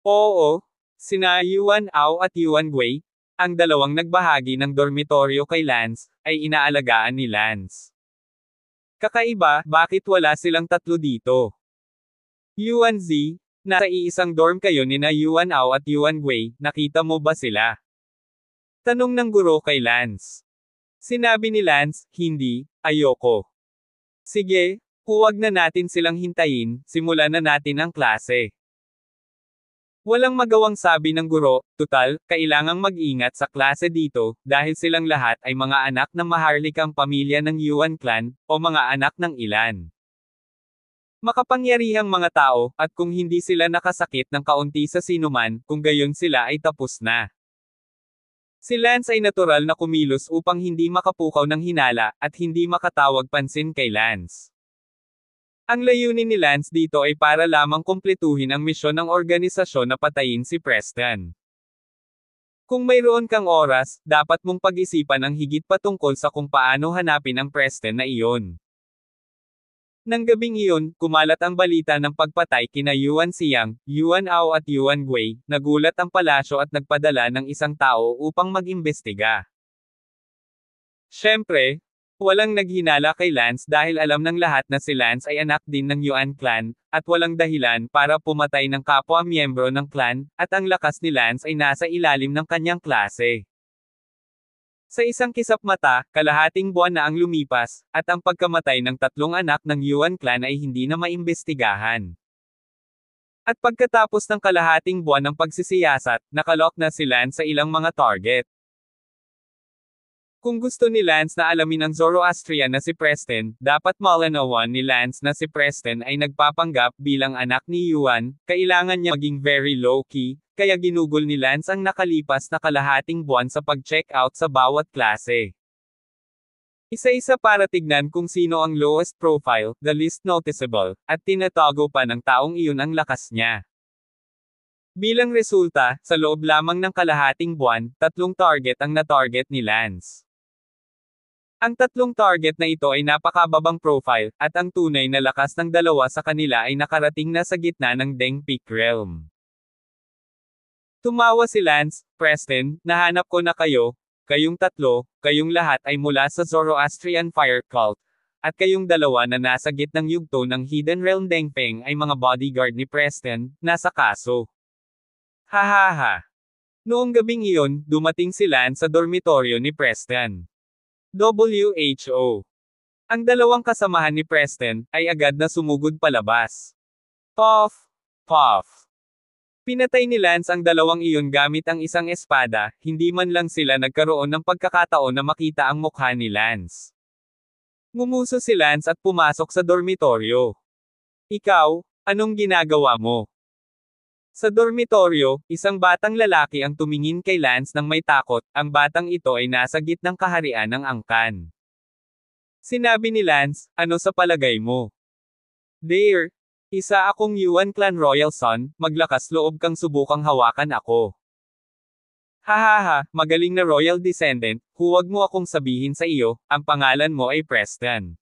Oo. Sina Yuan Ao at Yuan Gui, ang dalawang nagbahagi ng dormitoryo kay Lance, ay inaalagaan ni Lance. Kakaiba, bakit wala silang tatlo dito? Yuan Zi, nasa iisang dorm kayo nina Yuan Ao at Yuan Gui, nakita mo ba sila? Tanong ng guro kay Lance. Sinabi ni Lance, hindi, ayoko. Sige, huwag na natin silang hintayin, simulan na natin ang klase. Walang magawang sabi ng guro, tutal, kailangang mag-ingat sa klase dito, dahil silang lahat ay mga anak ng maharlikang pamilya ng Yuan clan, o mga anak ng ilan. Makapangyarihang mga tao, at kung hindi sila nakasakit ng kaunti sa sinuman, kung gayon sila ay tapos na. Si Lance ay natural na kumilos upang hindi makapukaw ng hinala, at hindi makatawag pansin kay Lance. Ang layunin ni Lance dito ay para lamang kumpletuhin ang misyon ng organisasyon na patayin si Preston. Kung mayroon kang oras, dapat mong pag-isipan ang higit pa tungkol sa kung paano hanapin ang Preston na iyon. Nang gabing iyon, kumalat ang balita ng pagpatay kina Yuan Xiang, Yuan Ao at Yuan Gui, nagulat ang palasyo at nagpadala ng isang tao upang mag-imbestiga. Siyempre, walang naghinala kay Lance dahil alam ng lahat na si Lance ay anak din ng Yuan clan, at walang dahilan para pumatay ng kapwa miyembro ng clan, at ang lakas ni Lance ay nasa ilalim ng kanyang klase. Sa isang kisap mata, kalahating buwan na ang lumipas, at ang pagkamatay ng tatlong anak ng Yuan clan ay hindi na maimbestigahan. At pagkatapos ng kalahating buwan ng pagsisiyasat, nakalok na si Lance sa ilang mga target. Kung gusto ni Lance na alamin ang Zoroastrian na si Preston, dapat malinawan ni Lance na si Preston ay nagpapanggap bilang anak ni Yuan, kailangan niya maging very low-key, kaya ginugol ni Lance ang nakalipas na kalahating buwan sa pag-check out sa bawat klase. Isa-isa para tignan kung sino ang lowest profile, the least noticeable, at tinatago pa ng taong iyon ang lakas niya. Bilang resulta, sa loob lamang ng kalahating buwan, 3 target ang na-target ni Lance. Ang 3 target na ito ay napakababang profile, at ang tunay na lakas ng dalawa sa kanila ay nakarating na sa gitna ng Deng Peak Realm. Tumawa si Lance, Preston, nahanap ko na kayo, kayong 3, kayong lahat ay mula sa Zoroastrian Fire Cult, at kayong dalawa na nasa gitnang yugto ng Hidden Realm Dengpeng ay mga bodyguard ni Preston, nasa kaso. Hahaha. Noong gabing iyon, dumating si Lance sa dormitoryo ni Preston. WHO. Ang dalawang kasamahan ni Preston, ay agad na sumugod palabas. Puff! Puff! Pinatay ni Lance ang dalawang iyon gamit ang isang espada, hindi man lang sila nagkaroon ng pagkakataon na makita ang mukha ni Lance. Ngumuso si Lance at pumasok sa dormitoryo. Ikaw, anong ginagawa mo? Sa dormitoryo, isang batang lalaki ang tumingin kay Lance nang may takot, ang batang ito ay nasa gitnang kaharian ng angkan. Sinabi ni Lance, ano sa palagay mo? There. Isa akong Yuan clan royal son, maglakas loob kang subukang hawakan ako. Hahaha, magaling na royal descendant, huwag mo akong sabihin sa iyo, ang pangalan mo ay Preston.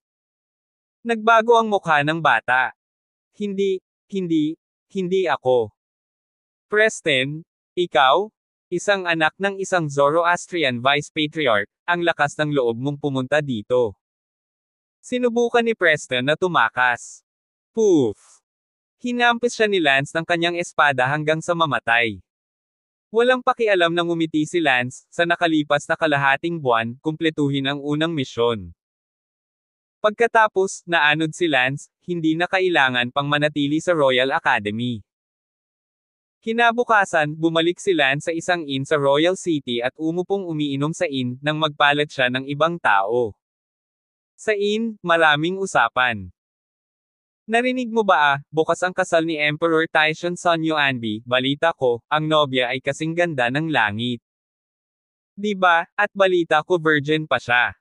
Nagbago ang mukha ng bata. Hindi ako. Preston, ikaw? Isang anak ng isang Zoroastrian vice patriarch, ang lakas ng loob mong pumunta dito. Sinubukan ni Preston na tumakas. Poof! Hinampis siya ni Lance ng kanyang espada hanggang sa mamatay. Walang pakialam nang umiti si Lance, sa nakalipas na kalahating buwan, kumpletuhin ang unang misyon. Pagkatapos, naanod si Lance, hindi na kailangan pang manatili sa Royal Academy. Kinabukasan, bumalik si Lance sa isang inn sa Royal City at umupong umiinom sa inn, nang magpalat siya ng ibang tao. Sa inn, maraming usapan. Narinig mo ba bukas ang kasal ni Emperor Taishan Sun Yuanbi, balita ko, ang nobya ay kasing ganda ng langit. Diba, at balita ko virgin pa siya.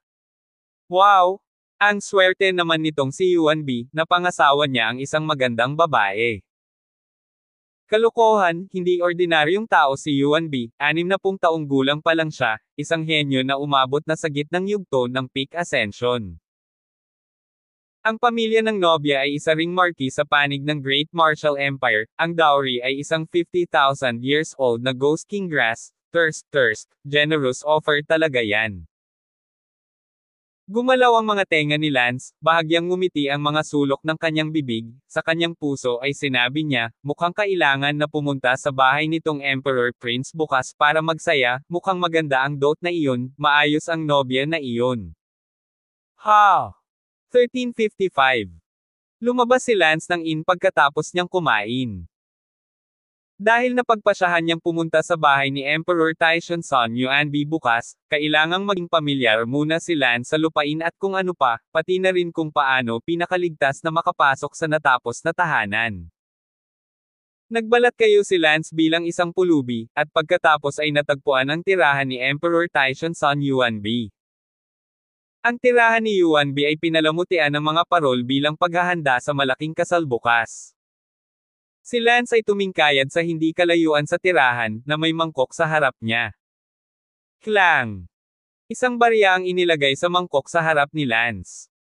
Wow! Ang swerte naman nitong si Yuanbi, na pangasawa niya ang isang magandang babae. Kalokohan, hindi ordinaryong tao si Yuanbi, 60 taong gulang pa lang siya, isang henyo na umabot na sa gitnang yugto ng peak ascension. Ang pamilya ng nobya ay isa ring marquis sa panig ng Great Martial Empire, ang dowry ay isang 50,000 years old na Ghost King grass, thirst, generous offer talaga yan. Gumalaw ang mga tenga ni Lance, bahagyang ngumiti ang mga sulok ng kanyang bibig, sa kanyang puso ay sinabi niya, mukhang kailangan na pumunta sa bahay nitong Emperor Prince bukas para magsaya, mukhang maganda ang dot na iyon, maayos ang nobya na iyon. Ha! 1355. Lumabas si Lance ng inn pagkatapos niyang kumain. Dahil napagpasyahan niyang pumunta sa bahay ni Emperor Taishan Sun Yuanbi bukas, kailangang maging pamilyar muna si Lance sa lupain at kung ano pa, pati na rin kung paano pinakaligtas na makapasok sa natapos na tahanan. Nagbalat kayo si Lance bilang isang pulubi, at pagkatapos ay natagpuan ang tirahan ni Emperor Taishan Sun Yuanbi. Ang tirahan ni Yuanbi ay pinalamutian ng mga parol bilang paghahanda sa malaking kasal bukas. Si Lance ay tumingkayad sa hindi kalayuan sa tirahan, na may mangkok sa harap niya. Klang! Isang barya ang inilagay sa mangkok sa harap ni Lance.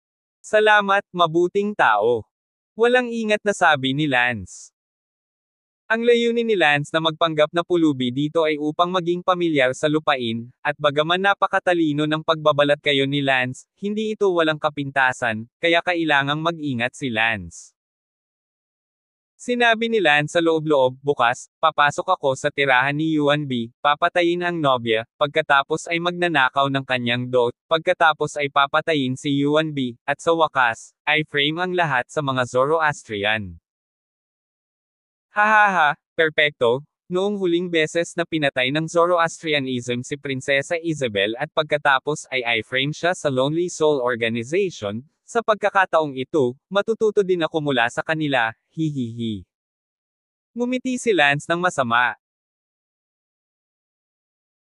Salamat, mabuting tao. Walang ingat na sabi ni Lance. Ang layunin ni Lance na magpanggap na pulubi dito ay upang maging pamilyar sa lupain, at bagaman napakatalino ng pagbabalat kayo ni Lance, hindi ito walang kapintasan, kaya kailangang mag-ingat si Lance. Sinabi ni Lance sa loob-loob, bukas, papasok ako sa tirahan ni Yuan B, papatayin ang nobya, pagkatapos ay magnanakaw ng kanyang dot, pagkatapos ay papatayin si Yuan B, at sa wakas, ay frame ang lahat sa mga Zoroastrian. Hahaha, perpekto, noong huling beses na pinatay ng Zoroastrianism si Prinsesa Isabel at pagkatapos ay i-frame siya sa Lonely Soul Organization, sa pagkakataong ito, matututo din ako mula sa kanila, hihihi. Ngumiti si Lance ng masama.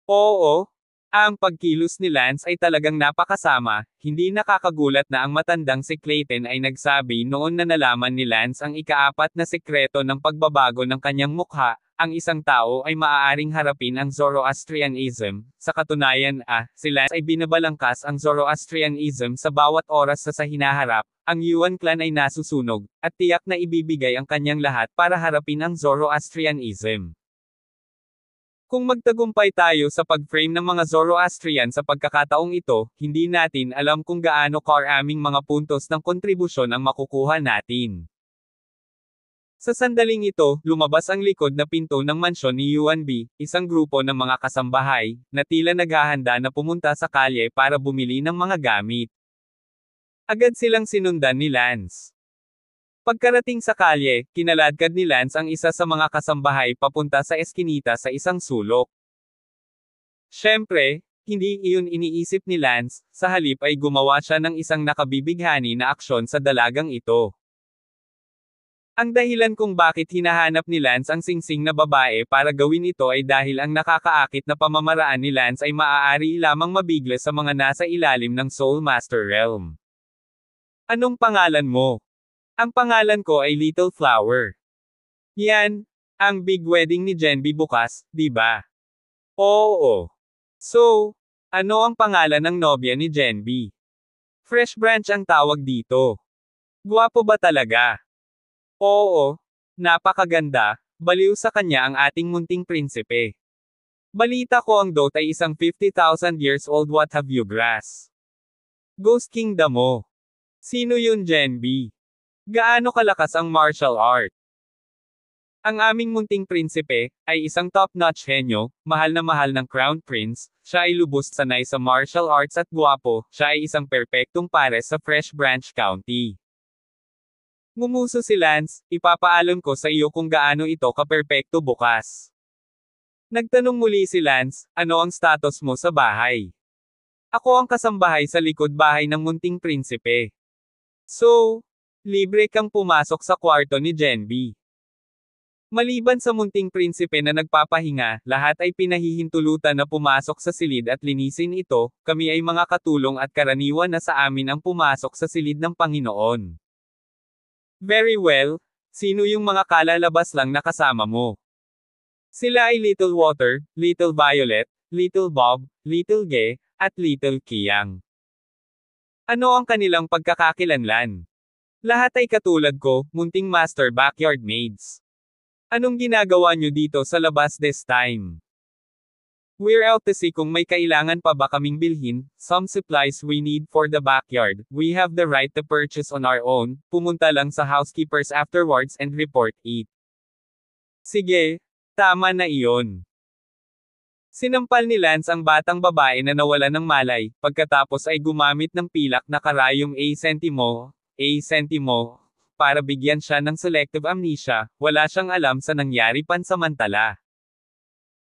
Oo, ang pagkilos ni Lance ay talagang napakasama, hindi nakakagulat na ang matandang si Clayton ay nagsabi noon na nalaman ni Lance ang ika-4 na sekreto ng pagbabago ng kanyang mukha, ang isang tao ay maaaring harapin ang Zoroastrianism, sa katunayan si Lance ay binabalangkas ang Zoroastrianism sa bawat oras sa hinaharap, ang Yuan clan ay nasusunog, at tiyak na ibibigay ang kanyang lahat para harapin ang Zoroastrianism. Kung magtagumpay tayo sa pag-frame ng mga Zoroastrian sa pagkakataong ito, hindi natin alam kung gaano karaming mga puntos ng kontribusyon ang makukuha natin. Sa sandaling ito, lumabas ang likod na pinto ng mansyon ni Yuan B, isang grupo ng mga kasambahay, na tila naghahanda na pumunta sa kalye para bumili ng mga gamit. Agad silang sinundan ni Lance. Pagkarating sa kalye, kinaladkad ni Lance ang isa sa mga kasambahay papunta sa eskinita sa isang sulok. Siyempre, hindi iyon iniisip ni Lance, sa halip ay gumawa siya ng isang nakabibighani na aksyon sa dalagang ito. Ang dahilan kung bakit hinahanap ni Lance ang singsing na babae para gawin ito ay dahil ang nakakaakit na pamamaraan ni Lance ay maaari lamang mabigla sa mga nasa ilalim ng Soul Master Realm. Anong pangalan mo? Ang pangalan ko ay Little Flower. Yan, ang big wedding ni Genby bukas, di ba? Oo. So, ano ang pangalan ng nobya ni Genby? Fresh Branch ang tawag dito. Guwapo ba talaga? Oo, napakaganda, baliw sa kanya ang ating munting prinsipe. Balita ko ang Dot ay isang 50,000 years old what have you grass? Ghost Kingdom mo. Sino yun Genby? Gaano kalakas ang martial art? Ang aming munting prinsipe, ay isang top-notch henyo, mahal ng Crown Prince, siya ay lubos sanay sa martial arts at guwapo, siya ay isang perpektong pares sa Fresh Branch County. Ngumuso si Lance, ipapaalam ko sa iyo kung gaano ito kaperpekto bukas. Nagtanong muli si Lance, ano ang status mo sa bahay? Ako ang kasambahay sa likod bahay ng munting prinsipe. So, libre kang pumasok sa kwarto ni Genby. Maliban sa munting prinsipe na nagpapahinga, lahat ay pinahihintulutan na pumasok sa silid at linisin ito, kami ay mga katulong at karaniwan na sa amin ang pumasok sa silid ng Panginoon. Very well, sino yung mga kalalabas lang na kasama mo? Sila ay Little Water, Little Violet, Little Bob, Little Ge, at Little Kiyang. Ano ang kanilang pagkakakilanlan? Lahat ay katulad ko, munting master backyard maids. Anong ginagawa nyo dito sa labas this time? We're out to see kung may kailangan pa ba kaming bilhin, some supplies we need for the backyard, we have the right to purchase on our own, pumunta lang sa housekeepers afterwards and report it. Sige, tama na iyon. Sinampal ni Lance ang batang babae na nawala ng malay, pagkatapos ay gumamit ng pilak na karayong A-sentimo, para bigyan siya ng selective amnesia, wala siyang alam sa nangyari pansamantala.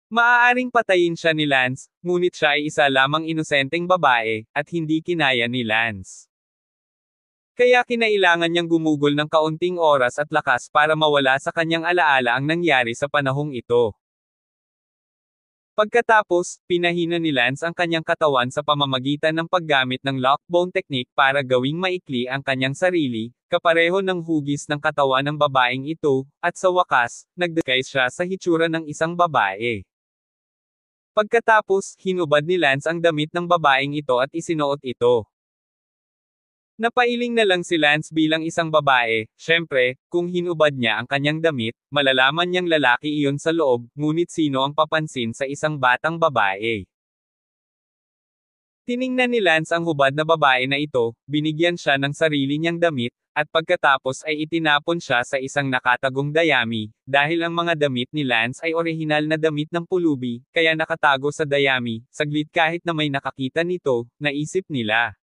Maaaring patayin siya ni Lance, ngunit siya ay isa lamang inosenteng babae, at hindi kinaya ni Lance. Kaya kinailangan niyang gumugol ng kaunting oras at lakas para mawala sa kanyang alaala ang nangyari sa panahong ito. Pagkatapos, pinahina ni Lance ang kanyang katawan sa pamamagitan ng paggamit ng lockbone technique para gawing maikli ang kanyang sarili, kapareho ng hugis ng katawan ng babaeng ito, at sa wakas, nagdisguise siya sa hitsura ng isang babae. Pagkatapos, hinubad ni Lance ang damit ng babaeng ito at isinuot ito. Napailing na lang si Lance bilang isang babae, syempre, kung hinubad niya ang kanyang damit, malalaman niyang lalaki iyon sa loob, ngunit sino ang papansin sa isang batang babae? Tiningnan ni Lance ang hubad na babae na ito, binigyan siya ng sarili niyang damit, at pagkatapos ay itinapon siya sa isang nakatagong dayami, dahil ang mga damit ni Lance ay orihinal na damit ng pulubi, kaya nakatago sa dayami, saglit kahit na may nakakita nito, naisip nila.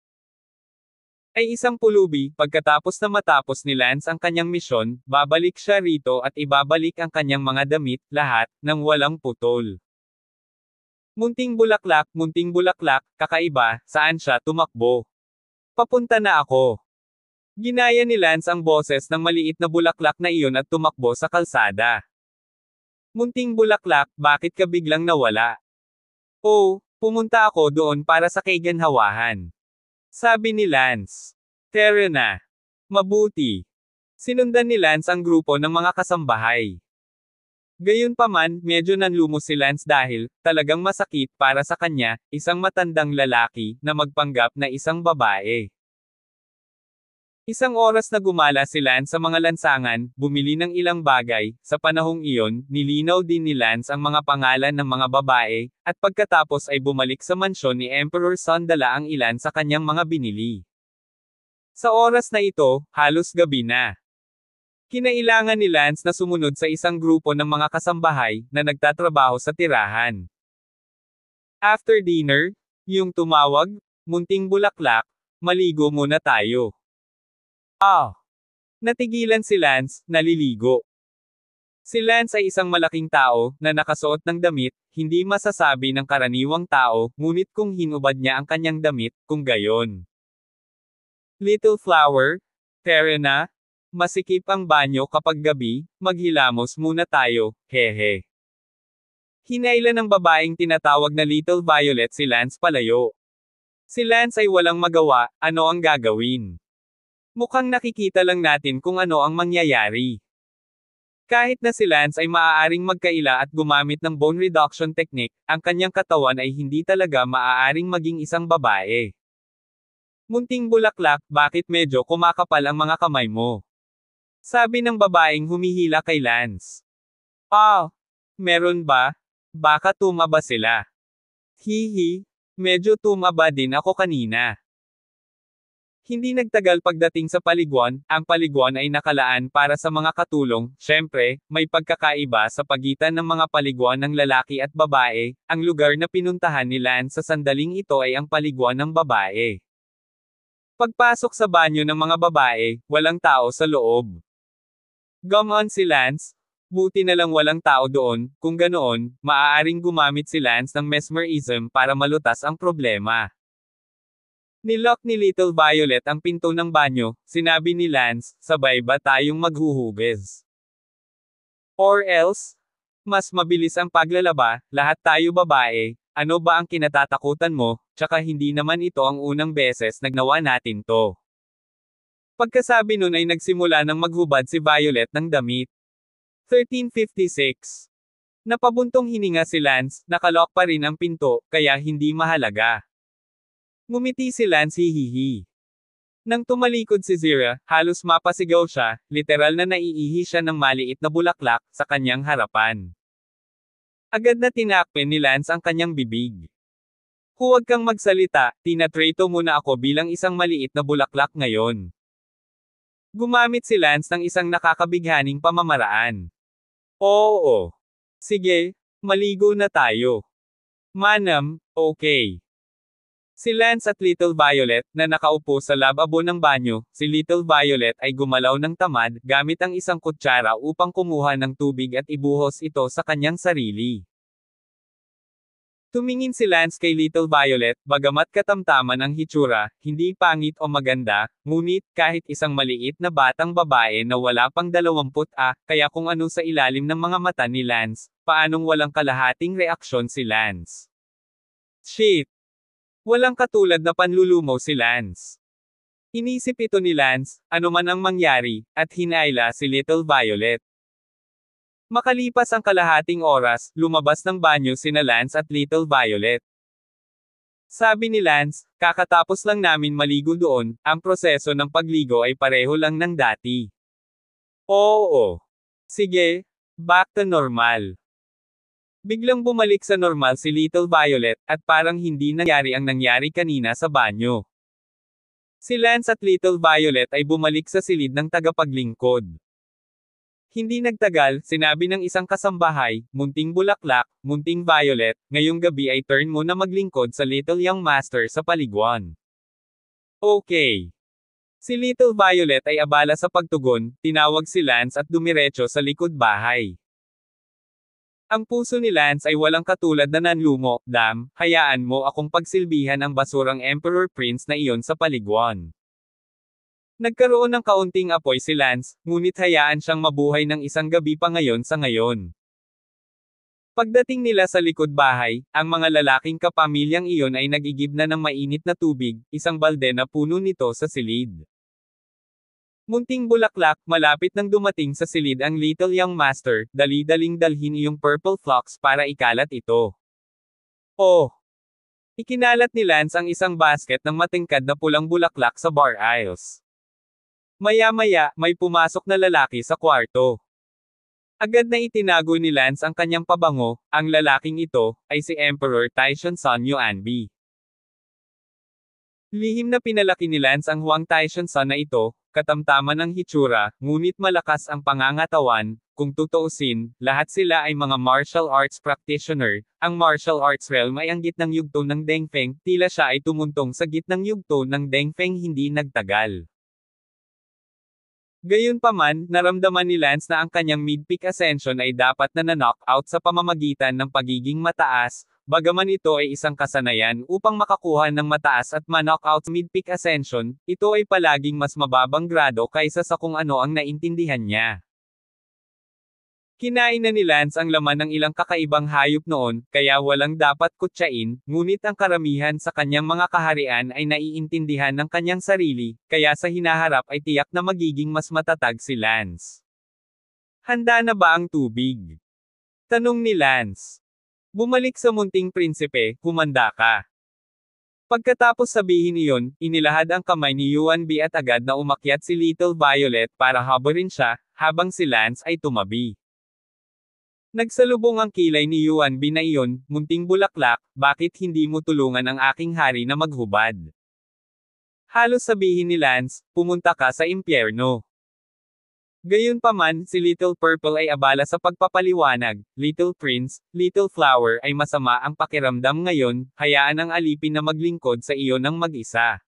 Ay isang pulubi, pagkatapos na matapos ni Lance ang kanyang misyon, babalik siya rito at ibabalik ang kanyang mga damit, lahat, ng walang putol. Munting bulaklak, kakaiba, saan siya tumakbo? Papunta na ako. Ginaya ni Lance ang boses ng maliit na bulaklak na iyon at tumakbo sa kalsada. Munting bulaklak, bakit ka biglang nawala? Oh, pumunta ako doon para sa kaiganhawahan. Sabi ni Lance. Tara na. Mabuti. Sinundan ni Lance ang grupo ng mga kasambahay. Gayunpaman, medyo nanlumos si Lance dahil, talagang masakit para sa kanya, isang matandang lalaki, na magpanggap na isang babae. Isang oras na gumala si Lance sa mga lansangan, bumili ng ilang bagay, sa panahong iyon, nilinaw din ni Lance ang mga pangalan ng mga babae, at pagkatapos ay bumalik sa mansyon ni Emperor Sun dala ang ilan sa kanyang mga binili. Sa oras na ito, halos gabi na. Kinailangan ni Lance na sumunod sa isang grupo ng mga kasambahay, na nagtatrabaho sa tirahan. After dinner, yung tumawag, munting bulaklak, maligo muna tayo. Natigilan si Lance, naliligo. Si Lance ay isang malaking tao, na nakasuot ng damit, hindi masasabi ng karaniwang tao, ngunit kung hinubad niya ang kanyang damit, kung gayon. Little flower, tara na, masikip ang banyo kapag gabi, maghilamos muna tayo, hehe. Hinailan ng babaeng tinatawag na Little Violet si Lance palayo. Si Lance ay walang magawa, ano ang gagawin? Mukhang nakikita lang natin kung ano ang mangyayari. Kahit na si Lance ay maaaring magkaila at gumamit ng bone reduction technique, ang kanyang katawan ay hindi talaga maaaring maging isang babae. Munting bulaklak, bakit medyo kumakapal ang mga kamay mo? Sabi ng babaeng humihila kay Lance. Meron ba? Baka tumaba sila. Hihi, medyo tumaba din ako kanina. Hindi nagtagal pagdating sa paliguan, ang paliguan ay nakalaan para sa mga katulong, syempre, may pagkakaiba sa pagitan ng mga paliguan ng lalaki at babae, ang lugar na pinuntahan ni Lance sa sandaling ito ay ang paliguan ng babae. Pagpasok sa banyo ng mga babae, walang tao sa loob. Gumon si Lance, buti na lang walang tao doon, kung ganoon, maaaring gumamit si Lance ng mesmerism para malutas ang problema. Nilock ni Little Violet ang pinto ng banyo, sinabi ni Lance, sabay ba tayong maghuhugas? Or else, mas mabilis ang paglalaba, lahat tayo babae, ano ba ang kinatatakutan mo, tsaka hindi naman ito ang unang beses nagnawa natin to. Pagkasabi nun ay nagsimula ng maghubad si Violet ng damit. 1356. Napabuntong hininga si Lance, nakalock pa rin ang pinto, kaya hindi mahalaga. Ngumiti si Lance hihihi. Nang tumalikod si Zira, halos mapasigaw siya, literal na naiihi siya ng maliit na bulaklak, sa kanyang harapan. Agad na tinakpan ni Lance ang kanyang bibig. Huwag kang magsalita, tinatrato muna ako bilang isang maliit na bulaklak ngayon. Gumamit si Lance ng isang nakakabighaning pamamaraan. Oo. Sige, maligo na tayo. Manam, okay. Si Lance at Little Violet, na nakaupo sa lababo ng banyo, si Little Violet ay gumalaw ng tamad, gamit ang isang kutsara upang kumuha ng tubig at ibuhos ito sa kanyang sarili. Tumingin si Lance kay Little Violet, bagamat katamtaman ang hitsura, hindi pangit o maganda, ngunit, kahit isang maliit na batang babae na wala pang 20, kaya kung ano sa ilalim ng mga mata ni Lance, paanong walang kalahating reaksyon si Lance? Shit! Walang katulad na panlulumo si Lance. Inisip ito ni Lance, ano man ang mangyari, at hinayla si Little Violet. Makalipas ang kalahating oras, lumabas ng banyo sina Lance at Little Violet. Sabi ni Lance, kakatapos lang namin maligo doon, ang proseso ng pagligo ay pareho lang ng dati. Oo. Sige, back to normal. Biglang bumalik sa normal si Little Violet, at parang hindi nangyari ang nangyari kanina sa banyo. Si Lance at Little Violet ay bumalik sa silid ng tagapaglingkod. Hindi nagtagal, sinabi ng isang kasambahay, "Munting Bulaklak, Munting Violet, ngayong gabi ay turn mo na maglingkod sa Little Young Master sa paliguan." Okay. Si Little Violet ay abala sa pagtugon, tinawag si Lance at dumiretso sa likod bahay. Ang puso ni Lance ay walang katulad na nanlumo, "Dam, hayaan mo akong pagsilbihan ang basurang Emperor Prince na iyon sa paliguan." Nagkaroon ng kaunting apoy si Lance, ngunit hayaan siyang mabuhay ng isang gabi pa ngayon sa ngayon. Pagdating nila sa likod bahay, ang mga lalaking kapamilyang iyon ay nagigib na ng mainit na tubig, isang balde na puno nito sa silid. Munting Bulaklak, malapit nang dumating sa silid ang Little Young Master, dali-daling dalhin iyong purple flocks para ikalat ito. Oh! Ikinalat ni Lance ang isang basket ng matingkad na pulang bulaklak sa bar aisles. Maya-maya, may pumasok na lalaki sa kwarto. Agad na itinago ni Lance ang kanyang pabango, ang lalaking ito, ay si Emperor Taishan Sun Yuanbi. Lihim na pinalaki ni Lance ang Huang Taishan Sun na ito, katamtaman ng hitsura, ngunit malakas ang pangangatawan, kung tutuusin, lahat sila ay mga martial arts practitioner, ang martial arts realm ay ang gitnang yugto ng Dengfeng, tila siya ay tumuntong sa gitnang yugto ng Dengfeng hindi nagtagal. Gayunpaman, naramdaman ni Lance na ang kanyang mid-peak ascension ay dapat na na-knock-out sa pamamagitan ng pagiging mataas, bagaman ito ay isang kasanayan upang makakuha ng mataas at ma-knock-out mid-peak ascension, ito ay palaging mas mababang grado kaysa sa kung ano ang naintindihan niya. Kinain na ni Lance ang laman ng ilang kakaibang hayop noon, kaya walang dapat kutsain, ngunit ang karamihan sa kanyang mga kaharian ay naiintindihan ng kanyang sarili, kaya sa hinaharap ay tiyak na magiging mas matatag si Lance. "Handa na ba ang tubig?" tanong ni Lance. Bumalik sa munting prinsipe, "Humanda ka." Pagkatapos sabihin iyon, inilahad ang kamay ni Yuanbi at agad na umakyat si Little Violet para habarin siya, habang si Lance ay tumabi. Nagsalubong ang kilay ni Yuanbi na iyon, "Munting Bulaklak, bakit hindi mo tulungan ang aking hari na maghubad?" Halos sabihin ni Lance, "Pumunta ka sa impyerno." Gayunpaman, si Little Purple ay abala sa pagpapaliwanag, "Little Prince, Little Flower ay masama ang pakiramdam ngayon, hayaan ang alipin na maglingkod sa iyo ng mag-isa."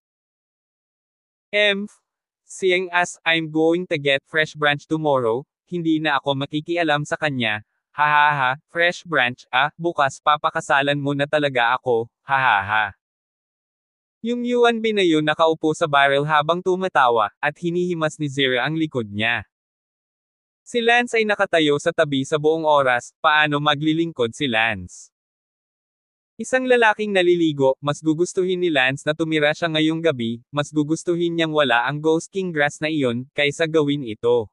Seeing as I'm going to get fresh branch tomorrow, hindi na ako makikialam sa kanya. Hahaha, fresh branch, bukas papakasalan mo na talaga ako, hahaha. Yung Yuanbi na yun nakaupo sa barrel habang tumatawa, at hinihimas ni Zira ang likod niya. Si Lance ay nakatayo sa tabi sa buong oras, paano maglilingkod si Lance? Isang lalaking naliligo, mas gugustuhin ni Lance na tumira siya ngayong gabi, mas gugustuhin niyang wala ang Ghost King grass na iyon, kaysa gawin ito.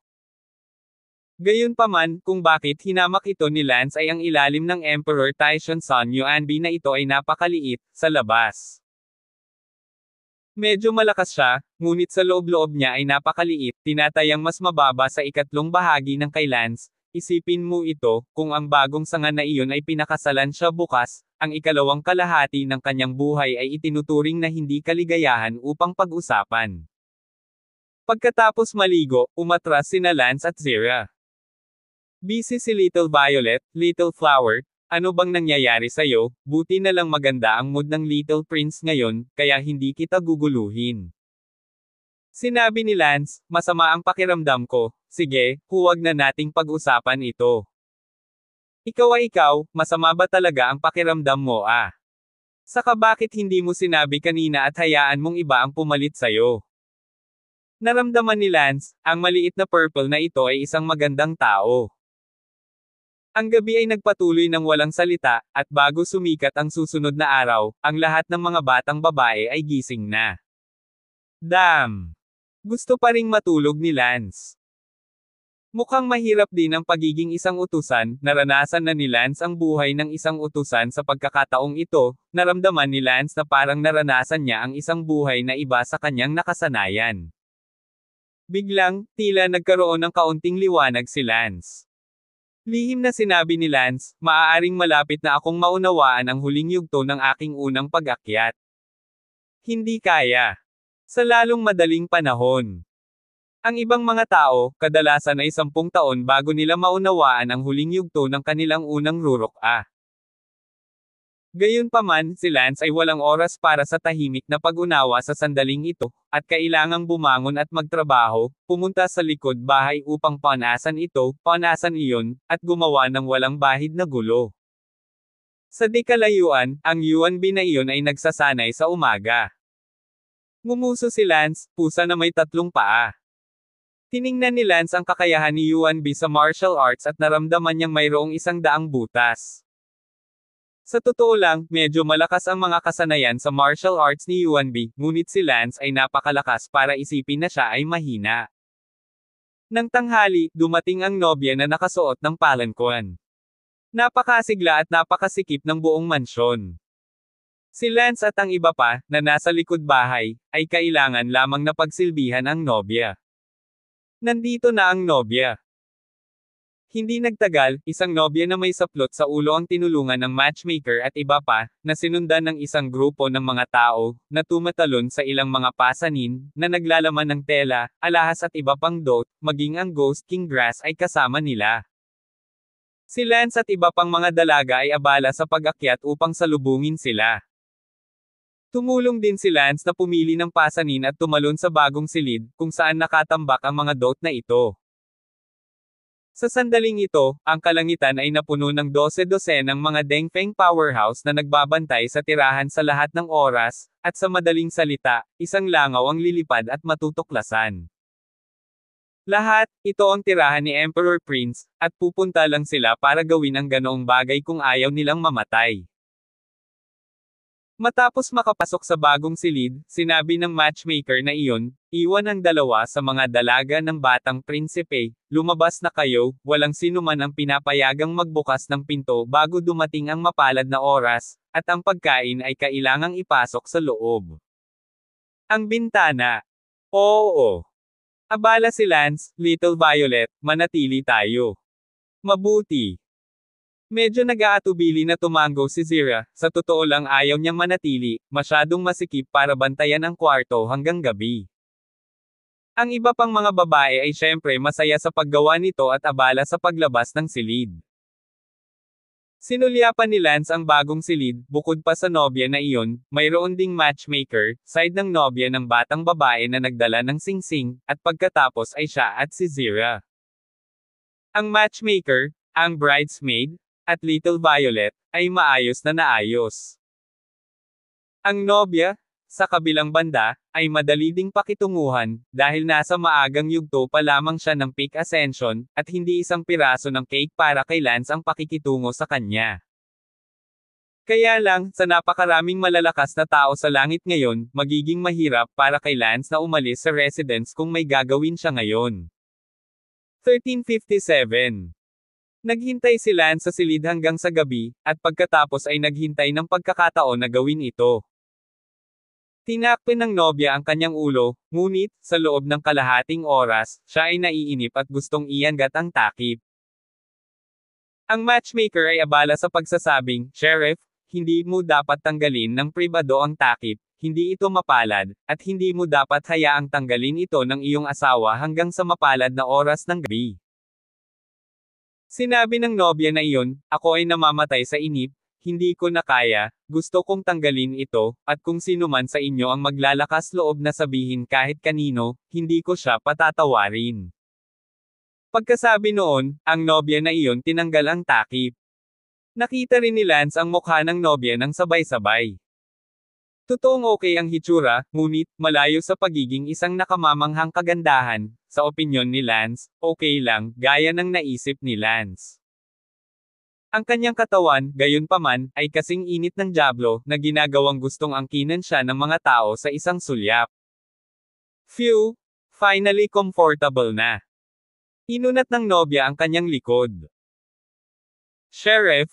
Gayunpaman, kung bakit hinamak ito ni Lance ay ang ilalim ng Emperor Taishan Sun Yuanbi na ito ay napakaliit, sa labas. Medyo malakas siya, ngunit sa loob-loob niya ay napakaliit, tinatayang mas mababa sa ikatlong bahagi ng kay Lance. Isipin mo ito, kung ang bagong sanga na iyon ay pinakasalan siya bukas, ang ikalawang kalahati ng kanyang buhay ay itinuturing na hindi kaligayahan upang pag-usapan. Pagkatapos maligo, umatras sina Lance at Zira. Busy si Little Violet, "Little Flower, ano bang nangyayari sa'yo? Buti na lang maganda ang mood ng Little Prince ngayon, kaya hindi kita guguluhin." Sinabi ni Lance, "Masama ang pakiramdam ko, sige, huwag na nating pag-usapan ito." Ikaw, masama ba talaga ang pakiramdam mo Saka bakit hindi mo sinabi kanina at hayaan mong iba ang pumalit sa'yo? Naramdaman ni Lance, ang maliit na purple na ito ay isang magandang tao. Ang gabi ay nagpatuloy ng walang salita, at bago sumikat ang susunod na araw, ang lahat ng mga batang babae ay gising na. Damn! Gusto pa ring matulog ni Lance. Mukhang mahirap din ang pagiging isang utusan, naranasan na ni Lance ang buhay ng isang utusan sa pagkakataong ito, naramdaman ni Lance na parang naranasan niya ang isang buhay na iba sa kanyang nakasanayan. Biglang, tila nagkaroon ng kaunting liwanag si Lance. Lihim na sinabi ni Lance, maaaring malapit na akong maunawaan ang huling yugto ng aking unang pag-akyat. Hindi kaya. Sa lalong madaling panahon. Ang ibang mga tao, kadalasan ay 10 taon bago nila maunawaan ang huling yugto ng kanilang unang rurok-a. Gayunpaman, si Lance ay walang oras para sa tahimik na pag-unawa sa sandaling ito, at kailangang bumangon at magtrabaho, pumunta sa likod bahay upang panasan ito, panasan iyon, at gumawa ng walang bahid na gulo. Sa di kalayuan, ang Yuan-bi na iyon ay nagsasanay sa umaga. Ngumuso si Lance, pusa na may 3 paa. Tiningnan ni Lance ang kakayahan ni Yuan-bi sa martial arts at naramdaman niyang mayroong 100 butas. Sa totoo lang, medyo malakas ang mga kasanayan sa martial arts ni Yuan-bi, ngunit si Lance ay napakalakas para isipin na siya ay mahina. Nang tanghali, dumating ang nobya na nakasuot ng palanquin. Napakasigla at napakasikip ng buong mansyon. Si Lance at ang iba pa, na nasa likod bahay, ay kailangan lamang na pagsilbihan ang nobya. Nandito na ang nobya. Hindi nagtagal, isang nobya na may saplot sa ulo ang tinulungan ng matchmaker at iba pa, na sinundan ng isang grupo ng mga tao, na tumatalon sa ilang mga pasanin, na naglalaman ng tela, alahas at iba pang dot, maging ang Ghost King Grass ay kasama nila. Si Lance at iba pang mga dalaga ay abala sa pag-akyat upang salubungin sila. Tumulong din si Lance na pumili ng pasanin at tumalon sa bagong silid, kung saan nakatambak ang mga dot na ito. Sa sandaling ito, ang kalangitan ay napuno ng 12-dosenang mga Dengfeng powerhouse na nagbabantay sa tirahan sa lahat ng oras, at sa madaling salita, isang langaw ang lilipad at matutuklasan. Lahat, ito ang tirahan ni Emperor Prince, at pupunta lang sila para gawin ang ganoong bagay kung ayaw nilang mamatay. Matapos makapasok sa bagong silid, sinabi ng matchmaker na iyon, iwan ang 2 sa mga dalaga ng batang prinsipe, lumabas na kayo, walang sinuman ang pinapayagang magbukas ng pinto bago dumating ang mapalad na oras, at ang pagkain ay kailangang ipasok sa loob. Ang bintana. Oo. Abala si Lance, Little Violet, manatili tayo. Mabuti. Medyo nag-aatubili na tumango si Zira, sa totoo lang ayaw niyang manatili, masyadong masikip para bantayan ang kwarto hanggang gabi. Ang iba pang mga babae ay syempre masaya sa paggawa nito at abala sa paglabas ng silid. Sinulyapan ni Lance ang bagong silid, bukod pa sa nobya na iyon, mayroon ding matchmaker, side ng nobya ng batang babae na nagdala ng singsing, at pagkatapos ay siya at si Zira. Ang matchmaker, ang bridesmaid, at Little Violet, ay maayos na naayos. Ang nobya, sa kabilang banda, ay madali ding pakitunguhan, dahil nasa maagang yugto pa lamang siya ng peak ascension, at hindi isang piraso ng cake para kay Lance ang pakikitungo sa kanya. Kaya lang, sa napakaraming malalakas na tao sa langit ngayon, magiging mahirap para kay Lance na umalis sa residence kung may gagawin siya ngayon. 1357. Naghintay si Lance sa silid hanggang sa gabi, at pagkatapos ay naghintay ng pagkakataon na gawin ito. Tinakpan ng nobya ang kanyang ulo, ngunit, sa loob ng kalahating oras, siya ay naiinip at gustong iangat ang takip. Ang matchmaker ay abala sa pagsasabing, Sheriff, hindi mo dapat tanggalin ng pribado ang takip, hindi ito mapalad, at hindi mo dapat hayaang tanggalin ito ng iyong asawa hanggang sa mapalad na oras ng gabi. Sinabi ng nobya na iyon, ako ay namamatay sa inip, hindi ko na kaya, gusto kong tanggalin ito, at kung sino man sa inyo ang maglalakas loob na sabihin kahit kanino, hindi ko siya patatawarin. Pagkasabi noon, ang nobya na iyon tinanggal ang takip. Nakita rin ni Lance ang mukha ng nobya ng sabay-sabay. Totoong okay ang hitsura, ngunit, malayo sa pagiging isang nakamamanghang kagandahan, sa opinyon ni Lance, okay lang, gaya ng naisip ni Lance. Ang kanyang katawan, gayunpaman, ay kasing init ng dyablo, na ginagawang gustong angkinan siya ng mga tao sa isang sulyap. Phew! Finally comfortable na. Inunat ng nobya ang kanyang likod. Sheriff,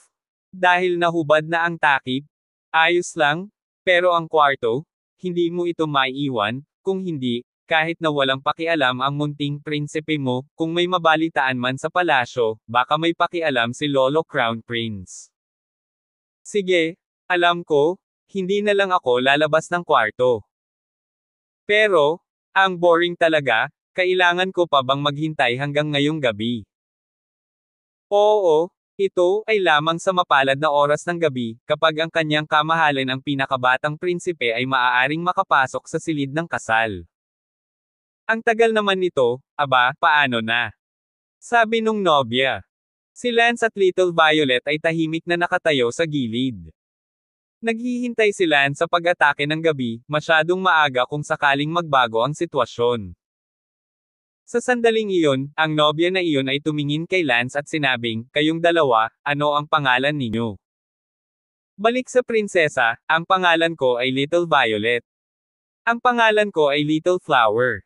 dahil nahubad na ang takip, ayos lang, pero ang kwarto, hindi mo ito maiiwan, kung hindi, kahit na walang pakialam ang munting prinsipe mo, kung may mabalitaan man sa palasyo, baka may pakialam si Lolo Crown Prince. Sige, alam ko, hindi na lang ako lalabas ng kwarto. Pero, ang boring talaga, kailangan ko pa bang maghintay hanggang ngayong gabi? Oo, ito ay lamang sa mapalad na oras ng gabi, kapag ang kanyang kamahalan ang pinakabatang prinsipe ay maaaring makapasok sa silid ng kasal. Ang tagal naman nito, aba, paano na? Sabi nung nobya. Si Lance at Little Violet ay tahimik na nakatayo sa gilid. Naghihintay si Lance sa pag-atake ng gabi, masyadong maaga kung sakaling magbago ang sitwasyon. Sa sandaling iyon, ang nobya na iyon ay tumingin kay Lance at sinabing, "Kayong dalawa, ano ang pangalan ninyo?" Balik sa prinsesa, "Ang pangalan ko ay Little Violet. Ang pangalan ko ay Little Flower.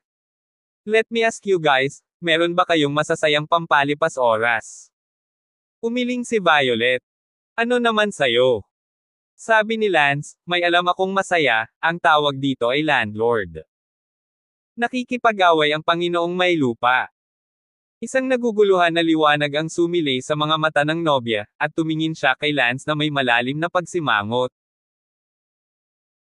Let me ask you guys, meron ba kayong masasayang pampalipas oras?" Umiling si Violet. "Ano naman sayo?" Sabi ni Lance, "May alam akong masaya, ang tawag dito ay landlord. Nakikipag-away ang Panginoong may lupa." Isang naguguluhan na liwanag ang sumilay sa mga mata ng nobya, at tumingin siya kay Lance na may malalim na pagsimangot.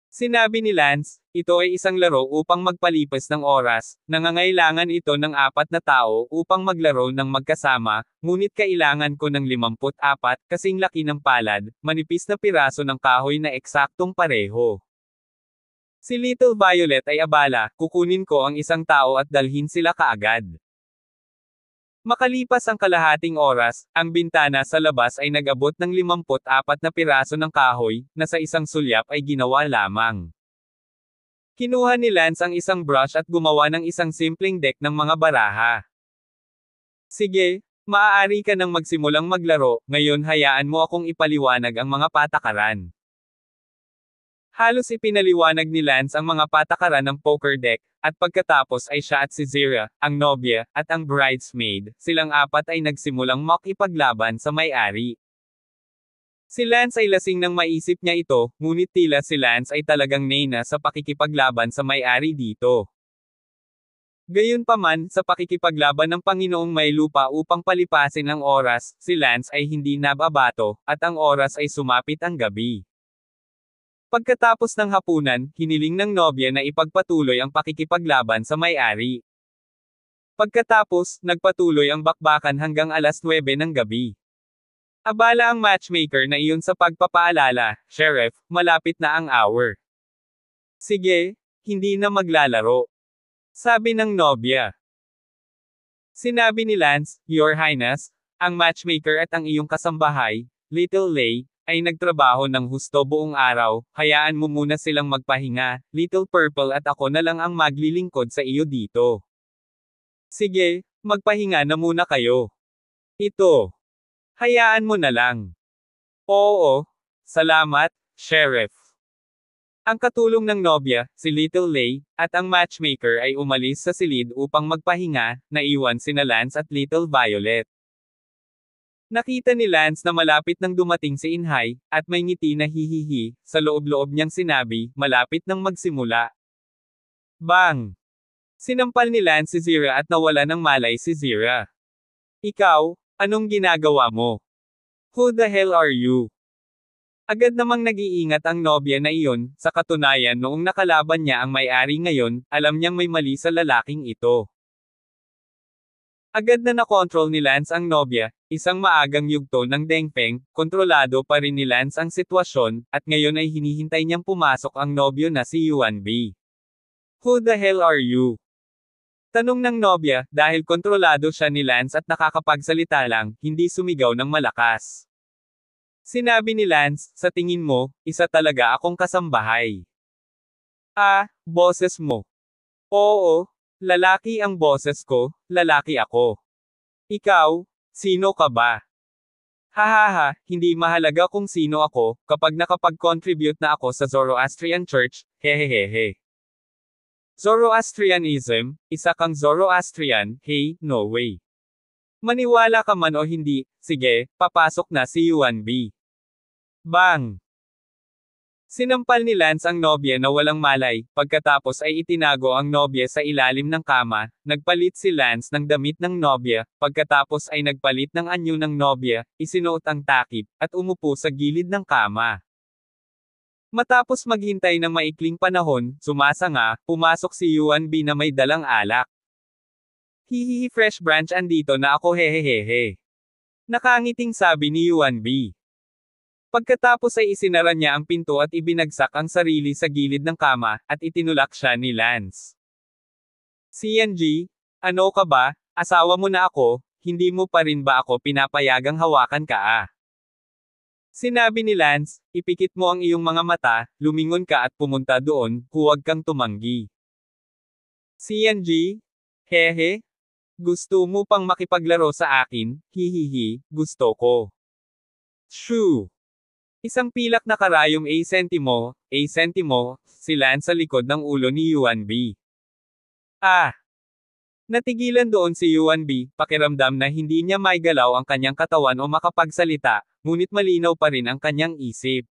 Sinabi ni Lance, "Ito ay isang laro upang magpalipas ng oras, nangangailangan ito ng 4 na tao upang maglaro ng magkasama, ngunit kailangan ko ng 54, kasing laki ng palad, manipis na piraso ng kahoy na eksaktong pareho." Si Little Violet ay abala, "Kukunin ko ang isang tao at dalhin sila kaagad." Makalipas ang kalahating oras, ang bintana sa labas ay nag-abot ng 54 na piraso ng kahoy, na sa isang sulyap ay ginawa lamang. Kinuha ni Lance ang isang brush at gumawa ng isang simpleng deck ng mga baraha. "Sige, maaari ka nang magsimulang maglaro, ngayon hayaan mo akong ipaliwanag ang mga patakaran." Halos ipinaliwanag ni Lance ang mga patakaran ng poker deck, at pagkatapos ay siya at si Zira, ang nobya, at ang bridesmaid, silang 4 ay nagsimulang makipaglaban sa may-ari. Si Lance ay lasing nang maisip niya ito, ngunit tila si Lance ay talagang nena sa pakikipaglaban sa may-ari dito. Gayunpaman, sa pakikipaglaban ng Panginoong may lupa upang palipasin ang oras, si Lance ay hindi nababato, at ang oras ay sumapit ang gabi. Pagkatapos ng hapunan, hiniling ng nobya na ipagpatuloy ang pakikipaglaban sa may-ari. Pagkatapos, nagpatuloy ang bakbakan hanggang alas 9 ng gabi. Abala ang matchmaker na iyon sa pagpapaalala, "Sheriff, malapit na ang hour. Sige, hindi na maglalaro." Sabi ng nobya. Sinabi ni Lance, "Your Highness, ang matchmaker at ang iyong kasambahay, Little Lay, ay nagtrabaho ng husto buong araw, hayaan mo muna silang magpahinga, Little Purple at ako na lang ang maglilingkod sa iyo dito. Sige, magpahinga na muna kayo. Ito. Hayaan mo na lang." "Oo, salamat, Sheriff." Ang katulong ng nobya, si Little Lay, at ang matchmaker ay umalis sa silid upang magpahinga, naiwan sina Lance at Little Violet. Nakita ni Lance na malapit nang dumating si Inhay, at may ngiti na hihihi, sa loob-loob niyang sinabi, "Malapit nang magsimula." Bang! Sinampal ni Lance si Zira at nawala ng malay si Zira. "Ikaw, anong ginagawa mo? Who the hell are you?" Agad namang nag-iingat ang nobya na iyon, sa katunayan noong nakalaban niya ang may-ari ngayon, alam niyang may mali sa lalaking ito. Agad na nakontrol ni Lance ang nobya, isang maagang yugto ng Dengpeng, kontrolado pa rin ni Lance ang sitwasyon, at ngayon ay hinihintay niyang pumasok ang nobyo na si Yuan B. "Who the hell are you?" Tanong ng nobya, dahil kontrolado siya ni Lance at nakakapagsalita lang, hindi sumigaw ng malakas. Sinabi ni Lance, "Sa tingin mo, isa talaga akong kasambahay." "Ah, boses mo." "Oo. Lalaki ang boses ko, lalaki ako. Ikaw, sino ka ba?" "Hahaha, hindi mahalaga kung sino ako, kapag nakapag-contribute na ako sa Zoroastrian Church, hehehehe." Zoroastrianism, isa kang Zoroastrian, hey, no way. Maniwala ka man o hindi, sige, papasok na si Yuan B. Bang! Sinampal ni Lance ang nobya na walang malay, pagkatapos ay itinago ang nobya sa ilalim ng kama, nagpalit si Lance ng damit ng nobya, pagkatapos ay nagpalit ng anyo ng nobya, isinuot ang takip, at umupo sa gilid ng kama. Matapos maghintay ng maikling panahon, sumasanga, pumasok si Yuan B na may dalang alak. Hihihi fresh branch andito na ako hehehehe. Nakangiting sabi ni Yuan B. Pagkatapos ay isinara niya ang pinto at ibinagsak ang sarili sa gilid ng kama, at itinulak siya ni Lance. CNG, ano ka ba, asawa mo na ako, hindi mo pa rin ba ako pinapayagang hawakan ka ah? Sinabi ni Lance, ipikit mo ang iyong mga mata, lumingon ka at pumunta doon, huwag kang tumanggi. CNG, hehe, gusto mo pang makipaglaro sa akin, hihihi, gusto ko. Shoo! Isang pilak na karayom A sentimo, si Lance sa likod ng ulo ni Yuan B. Ah! Natigilan doon si Yuan B, pakiramdam na hindi niya maigalaw ang kanyang katawan o makapagsalita, ngunit malinaw pa rin ang kanyang isip.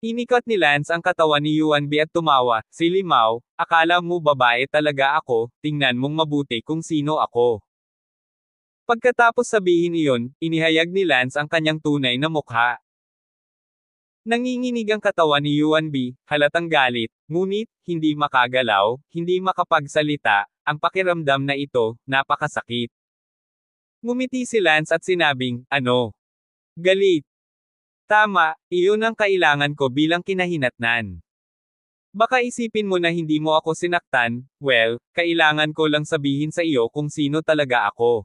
Inikot ni Lance ang katawan ni Yuan B at tumawa, Silimaw, akala mo babae talaga ako, tingnan mong mabuti kung sino ako. Pagkatapos sabihin iyon, inihayag ni Lance ang kanyang tunay na mukha. Nanginginig ang katawan ni Yuan B, halatang galit, ngunit, hindi makagalaw, hindi makapagsalita, ang pakiramdam na ito, napakasakit. Ngumiti si Lance at sinabing, ano? Galit. Tama, iyon ang kailangan ko bilang kinahinatnan. Baka isipin mo na hindi mo ako sinaktan, well, kailangan ko lang sabihin sa iyo kung sino talaga ako.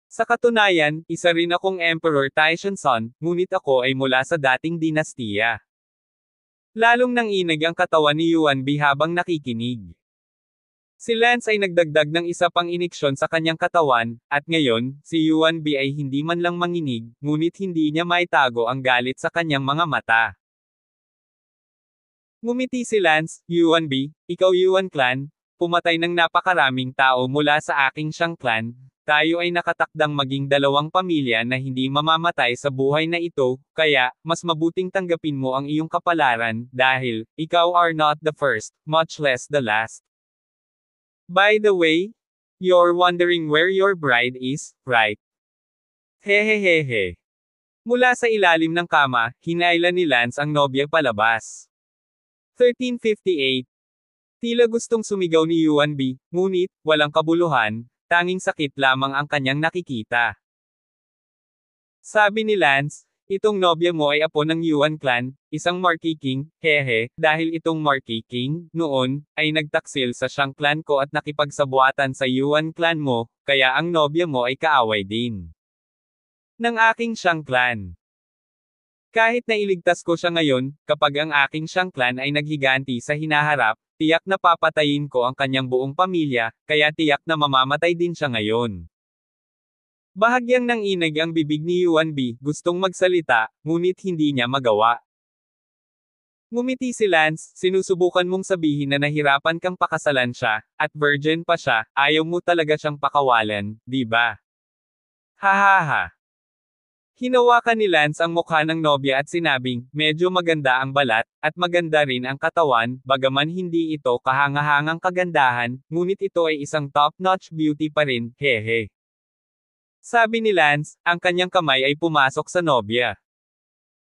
Sa katunayan, isa rin akong Emperor Taishanson, ngunit ako ay mula sa dating dinastiya. Lalong nanginig ang katawan ni Yuan B habang nakikinig. Si Lance ay nagdagdag ng isa pang iniksyon sa kanyang katawan, at ngayon, si Yuan B ay hindi man lang manginig, ngunit hindi niya maitago ang galit sa kanyang mga mata. Ngumiti si Lance, Yuan B, ikaw Yuan clan, pumatay ng napakaraming tao mula sa aking Shang clan. Tayo ay nakatakdang maging dalawang pamilya na hindi mamamatay sa buhay na ito, kaya, mas mabuting tanggapin mo ang iyong kapalaran, dahil, ikaw are not the first, much less the last. By the way, you're wondering where your bride is, right? Hehehehe. Mula sa ilalim ng kama, hinailan ni Lance ang nobya palabas. 1358. Tila gustong sumigaw ni Yuan B, ngunit, walang kabuluhan, tanging sakit lamang ang kanyang nakikita. Sabi ni Lance, itong nobya mo ay apo ng Yuan clan, isang Marquis King, hehe, dahil itong Marquis King, noon, ay nagtaksil sa Shang clan ko at nakipagsabuatan sa Yuan clan mo, kaya ang nobya mo ay kaaway din ng aking Shang clan. Kahit na iligtas ko siya ngayon, kapag ang aking Shang clan ay naghiganti sa hinaharap, tiyak na papatayin ko ang kanyang buong pamilya, kaya tiyak na mamamatay din siya ngayon. Bahagyang nanginig ang bibig ni Yuan B, gustong magsalita, ngunit hindi niya magawa. Ngumiti si Lance, sinusubukan mong sabihin na nahirapan kang pakasalan siya, at virgin pa siya, ayaw mo talaga siyang pakawalan, di ba? Hahaha. Hinawakan ni Lance ang mukha ng nobya at sinabing, medyo maganda ang balat, at maganda rin ang katawan, bagaman hindi ito kahangahangang kagandahan, ngunit ito ay isang top-notch beauty pa rin, hehe. Sabi ni Lance, ang kanyang kamay ay pumasok sa nobya.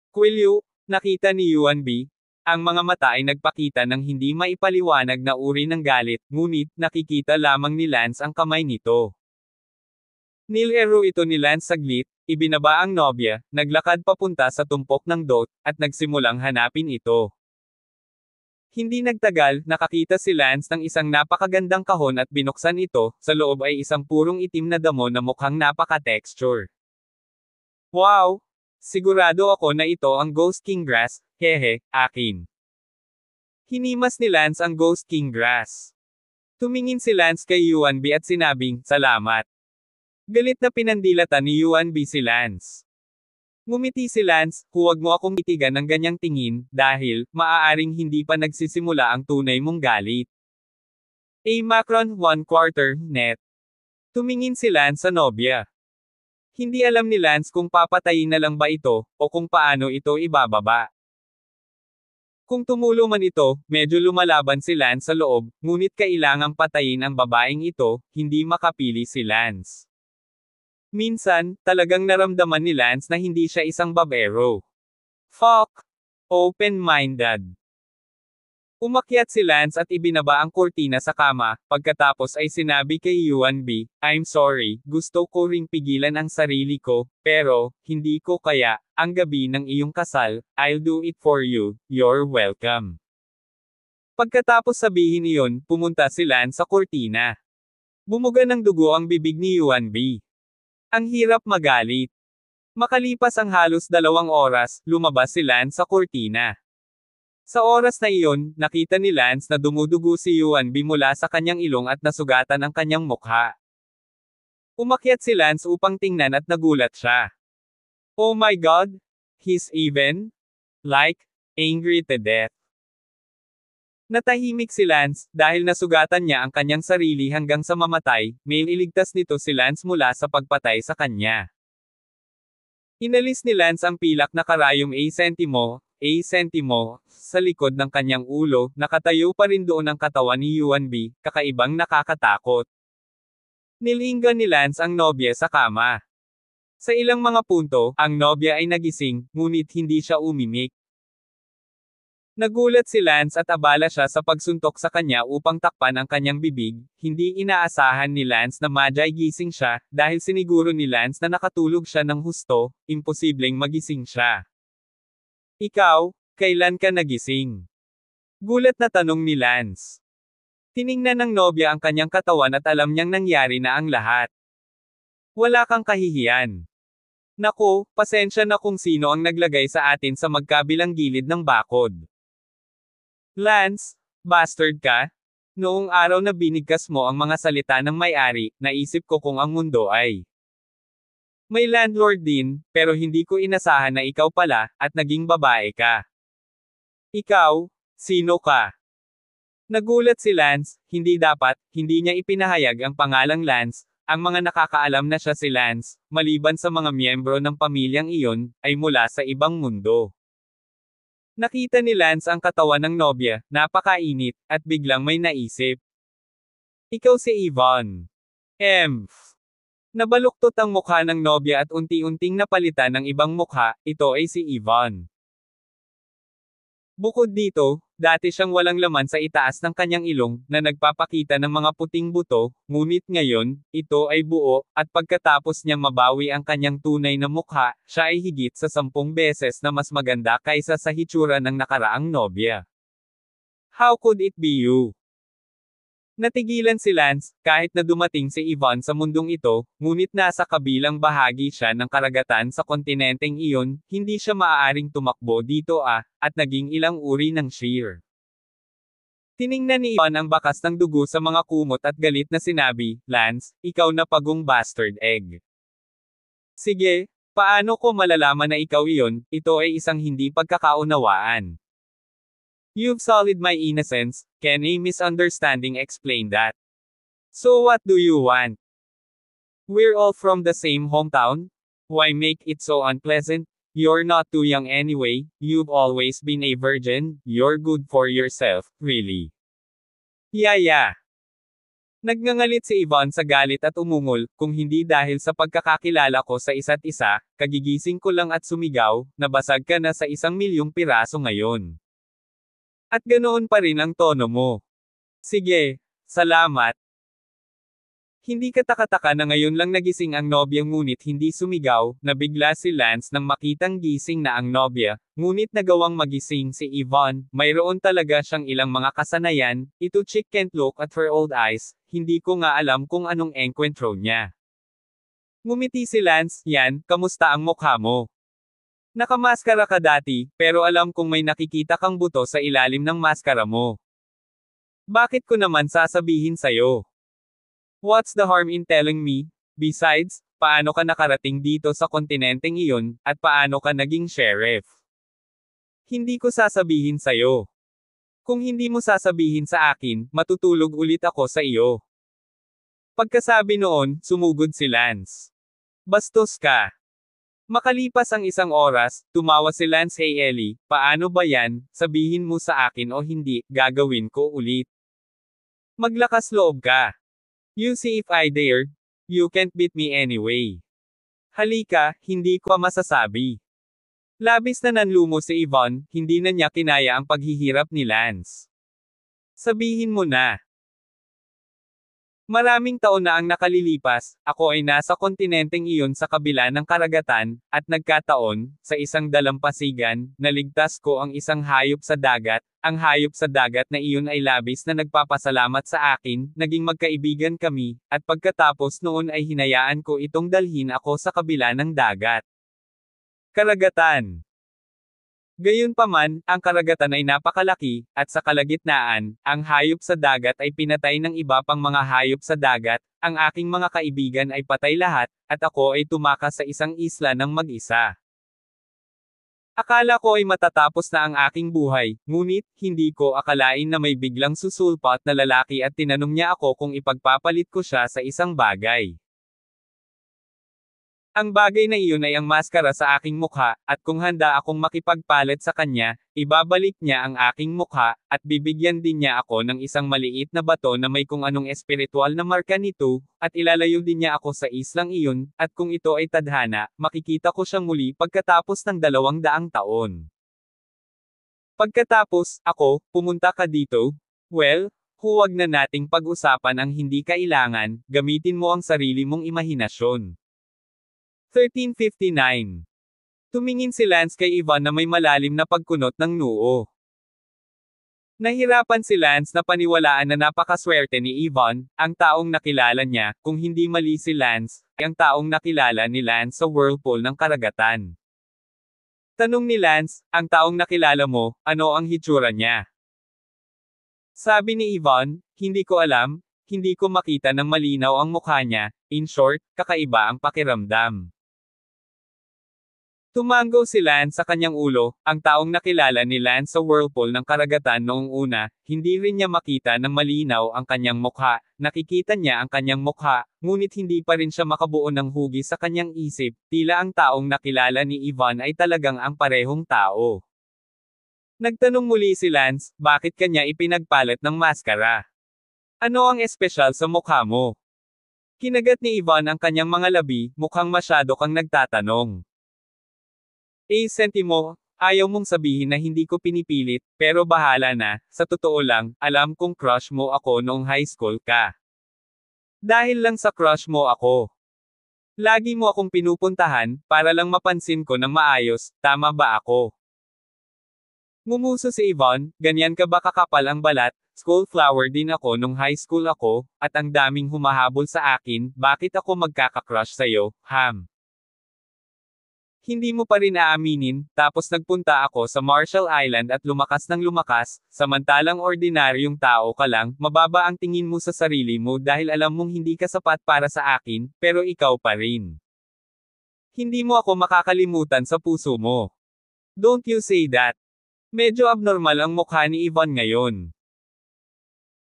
Kwilyo, nakita ni Yuan B, ang mga mata ay nagpakita ng hindi maipaliwanag na uri ng galit, ngunit, nakikita lamang ni Lance ang kamay nito. Nilero ito ni Lance saglit, ibinaba ang nobya, naglakad papunta sa tumpok ng dot, at nagsimulang hanapin ito. Hindi nagtagal, nakakita si Lance ng isang napakagandang kahon at binuksan ito, sa loob ay isang purong itim na damo na mukhang napaka-texture. Wow! Sigurado ako na ito ang Ghost King Grass, hehe, akin. Hinimas ni Lance ang Ghost King Grass. Tumingin si Lance kay Yuan B at sinabing, salamat. Galit na pinandilatan ni Yuan B si Lance. Ngumiti si Lance, huwag mo akong itigan ng ganyang tingin, dahil, maaaring hindi pa nagsisimula ang tunay mong galit. A Macron 1/4, net. Tumingin si Lance sa nobya. Hindi alam ni Lance kung papatayin na lang ba ito, o kung paano ito ibababa. Kung tumulo man ito, medyo lumalaban si Lance sa loob, ngunit kailangang patayin ang babaeng ito, hindi makapili si Lance. Minsan, talagang naramdaman ni Lance na hindi siya isang babaero. Fuck! Open-minded. Umakyat si Lance at ibinaba ang kurtina sa kama, pagkatapos ay sinabi kay Yuan B, "I'm sorry, gusto ko ring pigilan ang sarili ko, pero, hindi ko kaya, ang gabi ng iyong kasal, I'll do it for you, you're welcome." Pagkatapos sabihin iyon, pumunta si Lance sa kurtina. Bumuga ng dugo ang bibig ni Yuan B. Ang hirap magalit. Makalipas ang halos 2 oras, lumabas si Lance sa kurtina. Sa oras na iyon, nakita ni Lance na dumudugo si Yuan B mula sa kanyang ilong at nasugatan ang kanyang mukha. Umakyat si Lance upang tingnan at nagulat siya. Oh my God! He's even, like, angry to death. Natahimik si Lance, dahil nasugatan niya ang kanyang sarili hanggang sa mamatay, may iligtas nito si Lance mula sa pagpatay sa kanya. Inalis ni Lance ang pilak na karayom A-sentimo, sa likod ng kanyang ulo, nakatayo pa rin doon ang katawan ni Yuan B, kakaibang nakakatakot. Nilinggan ni Lance ang nobya sa kama. Sa ilang mga punto, ang nobya ay nagising, ngunit hindi siya umimik. Nagulat si Lance at abala siya sa pagsuntok sa kanya upang takpan ang kanyang bibig, hindi inaasahan ni Lance na madyay gising siya, dahil siniguro ni Lance na nakatulog siya ng husto, imposibleng magising siya. Ikaw, kailan ka nagising? Gulat na tanong ni Lance. Tiningnan ng nobya ang kanyang katawan at alam niyang nangyari na ang lahat. Wala kang kahihiyan. Naku, pasensya na kung sino ang naglagay sa atin sa magkabilang gilid ng bakod. Lance, bastard ka? Noong araw na binigkas mo ang mga salita ng may-ari, naisip ko kung ang mundo ay may landlord din, pero hindi ko inasahan na ikaw pala, at naging babae ka. Ikaw, sino ka? Nagulat si Lance, hindi niya ipinahayag ang pangalang Lance, ang mga nakakaalam na siya si Lance, maliban sa mga miyembro ng pamilyang iyon, ay mula sa ibang mundo. Nakita ni Lance ang katawan ng nobya, napakainit, at biglang may naisip. Ikaw si Yvonne. Nabaluktot ang mukha ng nobya at unti-unting napalitan ng ibang mukha, ito ay si Yvonne. Bukod dito, dati siyang walang laman sa itaas ng kanyang ilong, na nagpapakita ng mga puting buto, ngunit ngayon, ito ay buo, at pagkatapos niyang mabawi ang kanyang tunay na mukha, siya ay higit sa 10 beses na mas maganda kaysa sa hitsura ng nakaraang nobya. How could it be you? Natigilan si Lance, kahit na dumating si Yvonne sa mundong ito, ngunit nasa kabilang bahagi siya ng karagatan sa kontinenteng iyon, hindi siya maaaring tumakbo dito at naging ilang uri ng shear. Tiningnan ni Yvonne ang bakas ng dugo sa mga kumot at galit na sinabi, Lance, ikaw na pagong bastard egg. Sige, paano ko malalaman na ikaw iyon, ito ay isang hindi pagkakaunawaan. You've sullied my innocence, can a misunderstanding explain that? So what do you want? We're all from the same hometown? Why make it so unpleasant? You're not too young anyway, you've always been a virgin, you're good for yourself, really. Yeah. Nagngangalit si Yvonne sa galit at umungol, kung hindi dahil sa pagkakakilala ko sa isa't isa, kagigising ko lang at sumigaw, nabasag ka na sa 1,000,000 piraso ngayon. At ganoon pa rin ang tono mo. Sige, salamat. Hindi katakataka na ngayon lang nagising ang nobya ngunit hindi sumigaw, nabigla si Lance nang makitang gising na ang nobya, ngunit nagawang magising si Yvonne, mayroon talaga siyang ilang mga kasanayan, ito chick can't look at her old eyes, hindi ko nga alam kung anong enkwentro niya. Ngumiti si Lance, yan, kamusta ang mukha mo? Nakamaskara ka dati, pero alam kong may nakikita kang buto sa ilalim ng maskara mo. Bakit ko naman sasabihin sa'yo? What's the harm in telling me? Besides, paano ka nakarating dito sa kontinenteng iyon, at paano ka naging sheriff? Hindi ko sasabihin sa'yo. Kung hindi mo sasabihin sa akin, matutulog ulit ako sa iyo. Pagkasabi noon, sumugod si Lance. Bastos ka. Makalipas ang isang oras, tumawa si Lance. Hey Ellie, paano ba yan, sabihin mo sa akin o hindi, gagawin ko ulit. Maglakas loob ka. You see if I dare, you can't beat me anyway. Halika, hindi ko masasabi. Labis na nanlumo si Yvonne, hindi na niya kinaya ang paghihirap ni Lance. Sabihin mo na. Maraming taon na ang nakalilipas, ako ay nasa kontinenteng iyon sa kabila ng karagatan, at nagkataon, sa isang dalampasigan, naligtas ko ang isang hayop sa dagat, ang hayop sa dagat na iyon ay labis na nagpapasalamat sa akin, naging magkaibigan kami, at pagkatapos noon ay hinayaan ko itong dalhin ako sa kabila ng dagat. Karagatan. Gayunpaman, ang karagatan ay napakalaki, at sa kalagitnaan, ang hayop sa dagat ay pinatay ng iba pang mga hayop sa dagat, ang aking mga kaibigan ay patay lahat, at ako ay tumakas sa isang isla ng mag-isa. Akala ko ay matatapos na ang aking buhay, ngunit, hindi ko akalain na may biglang susulpot na lalaki at tinanong niya ako kung ipagpapalit ko siya sa isang bagay. Ang bagay na iyon ay ang maskara sa aking mukha, at kung handa akong makipagpalit sa kanya, ibabalik niya ang aking mukha, at bibigyan din niya ako ng isang maliit na bato na may kung anong espiritual na marka nito, at ilalayo din niya ako sa islang iyon, at kung ito ay tadhana, makikita ko siyang muli pagkatapos ng 200 taon. Pagkatapos, ako, pumunta ka dito? Well, huwag na nating pag-usapan ang hindi kailangan, gamitin mo ang sarili mong imahinasyon. 1359. Tumingin si Lance kay Yvonne na may malalim na pagkunot ng noo. Nahirapan si Lance na paniwalaan na napakaswerte ni Yvonne, ang taong nakilala niya, kung hindi mali si Lance, ay ang taong nakilala ni Lance sa whirlpool ng karagatan. Tanong ni Lance, ang taong nakilala mo, ano ang hitsura niya? Sabi ni Yvonne, hindi ko alam, hindi ko makita ng malinaw ang mukha niya, in short, kakaiba ang pakiramdam. Tumango si Lance sa kanyang ulo, ang taong nakilala ni Lance sa whirlpool ng karagatan noong una, hindi rin niya makita ng malinaw ang kanyang mukha, nakikita niya ang kanyang mukha, ngunit hindi pa rin siya makabuo ng hugis sa kanyang isip, tila ang taong nakilala ni Yvonne ay talagang ang parehong tao. Nagtanong muli si Lance, bakit kanya ipinagpalit ng maskara? Ano ang espesyal sa mukha mo? Kinagat ni Yvonne ang kanyang mga labi, mukhang masyado kang nagtatanong. Senti mo, ayaw mong sabihin na hindi ko pinipilit, pero bahala na, sa totoo lang, alam kong crush mo ako noong high school ka. Dahil lang sa crush mo ako. Lagi mo akong pinupuntahan, para lang mapansin ko ng maayos, tama ba ako? Ngumuso si Yvonne, ganyan ka ba kakapal ang balat, school flower din ako nung high school ako, at ang daming humahabol sa akin, bakit ako magkakakrush sa'yo, Ham? Hindi mo pa rin aaminin, tapos nagpunta ako sa Marshall Island at lumakas ng lumakas, samantalang ordinaryong tao ka lang, mababa ang tingin mo sa sarili mo dahil alam mong hindi ka sapat para sa akin, pero ikaw pa rin. Hindi mo ako makakalimutan sa puso mo. Don't you say that. Medyo abnormal ang mukha ni Yvonne ngayon.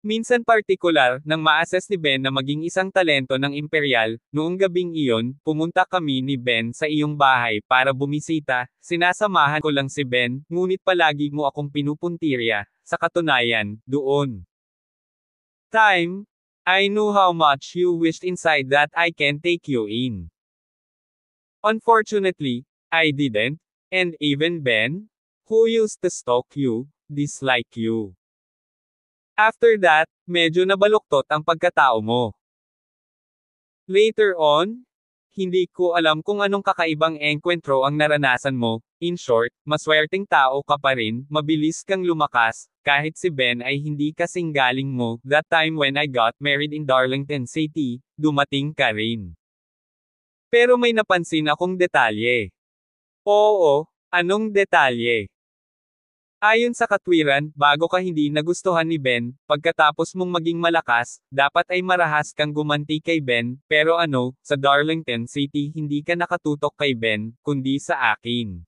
Minsan partikular, nang ma-assess ni Ben na maging isang talento ng imperial, noong gabing iyon, pumunta kami ni Ben sa iyong bahay para bumisita, sinasamahan ko lang si Ben, ngunit palagi mo akong pinupuntirya, sa katunayan, doon. Time, I knew how much you wished inside that I can take you in. Unfortunately, I didn't, and even Ben, who used to stalk you, dislike you. After that, medyo nabaluktot ang pagkatao mo. Later on, hindi ko alam kung anong kakaibang engkwentro ang naranasan mo, in short, maswerteng tao ka pa rin, mabilis kang lumakas, kahit si Ben ay hindi kasing galing mo, that time when I got married in Darlington City, dumating ka rin. Pero may napansin akong detalye. Oo, anong detalye? Ayon sa katwiran, bago ka hindi nagustuhan ni Ben, pagkatapos mong maging malakas, dapat ay marahas kang gumanti kay Ben, pero ano, sa Darlington City hindi ka nakatutok kay Ben, kundi sa akin.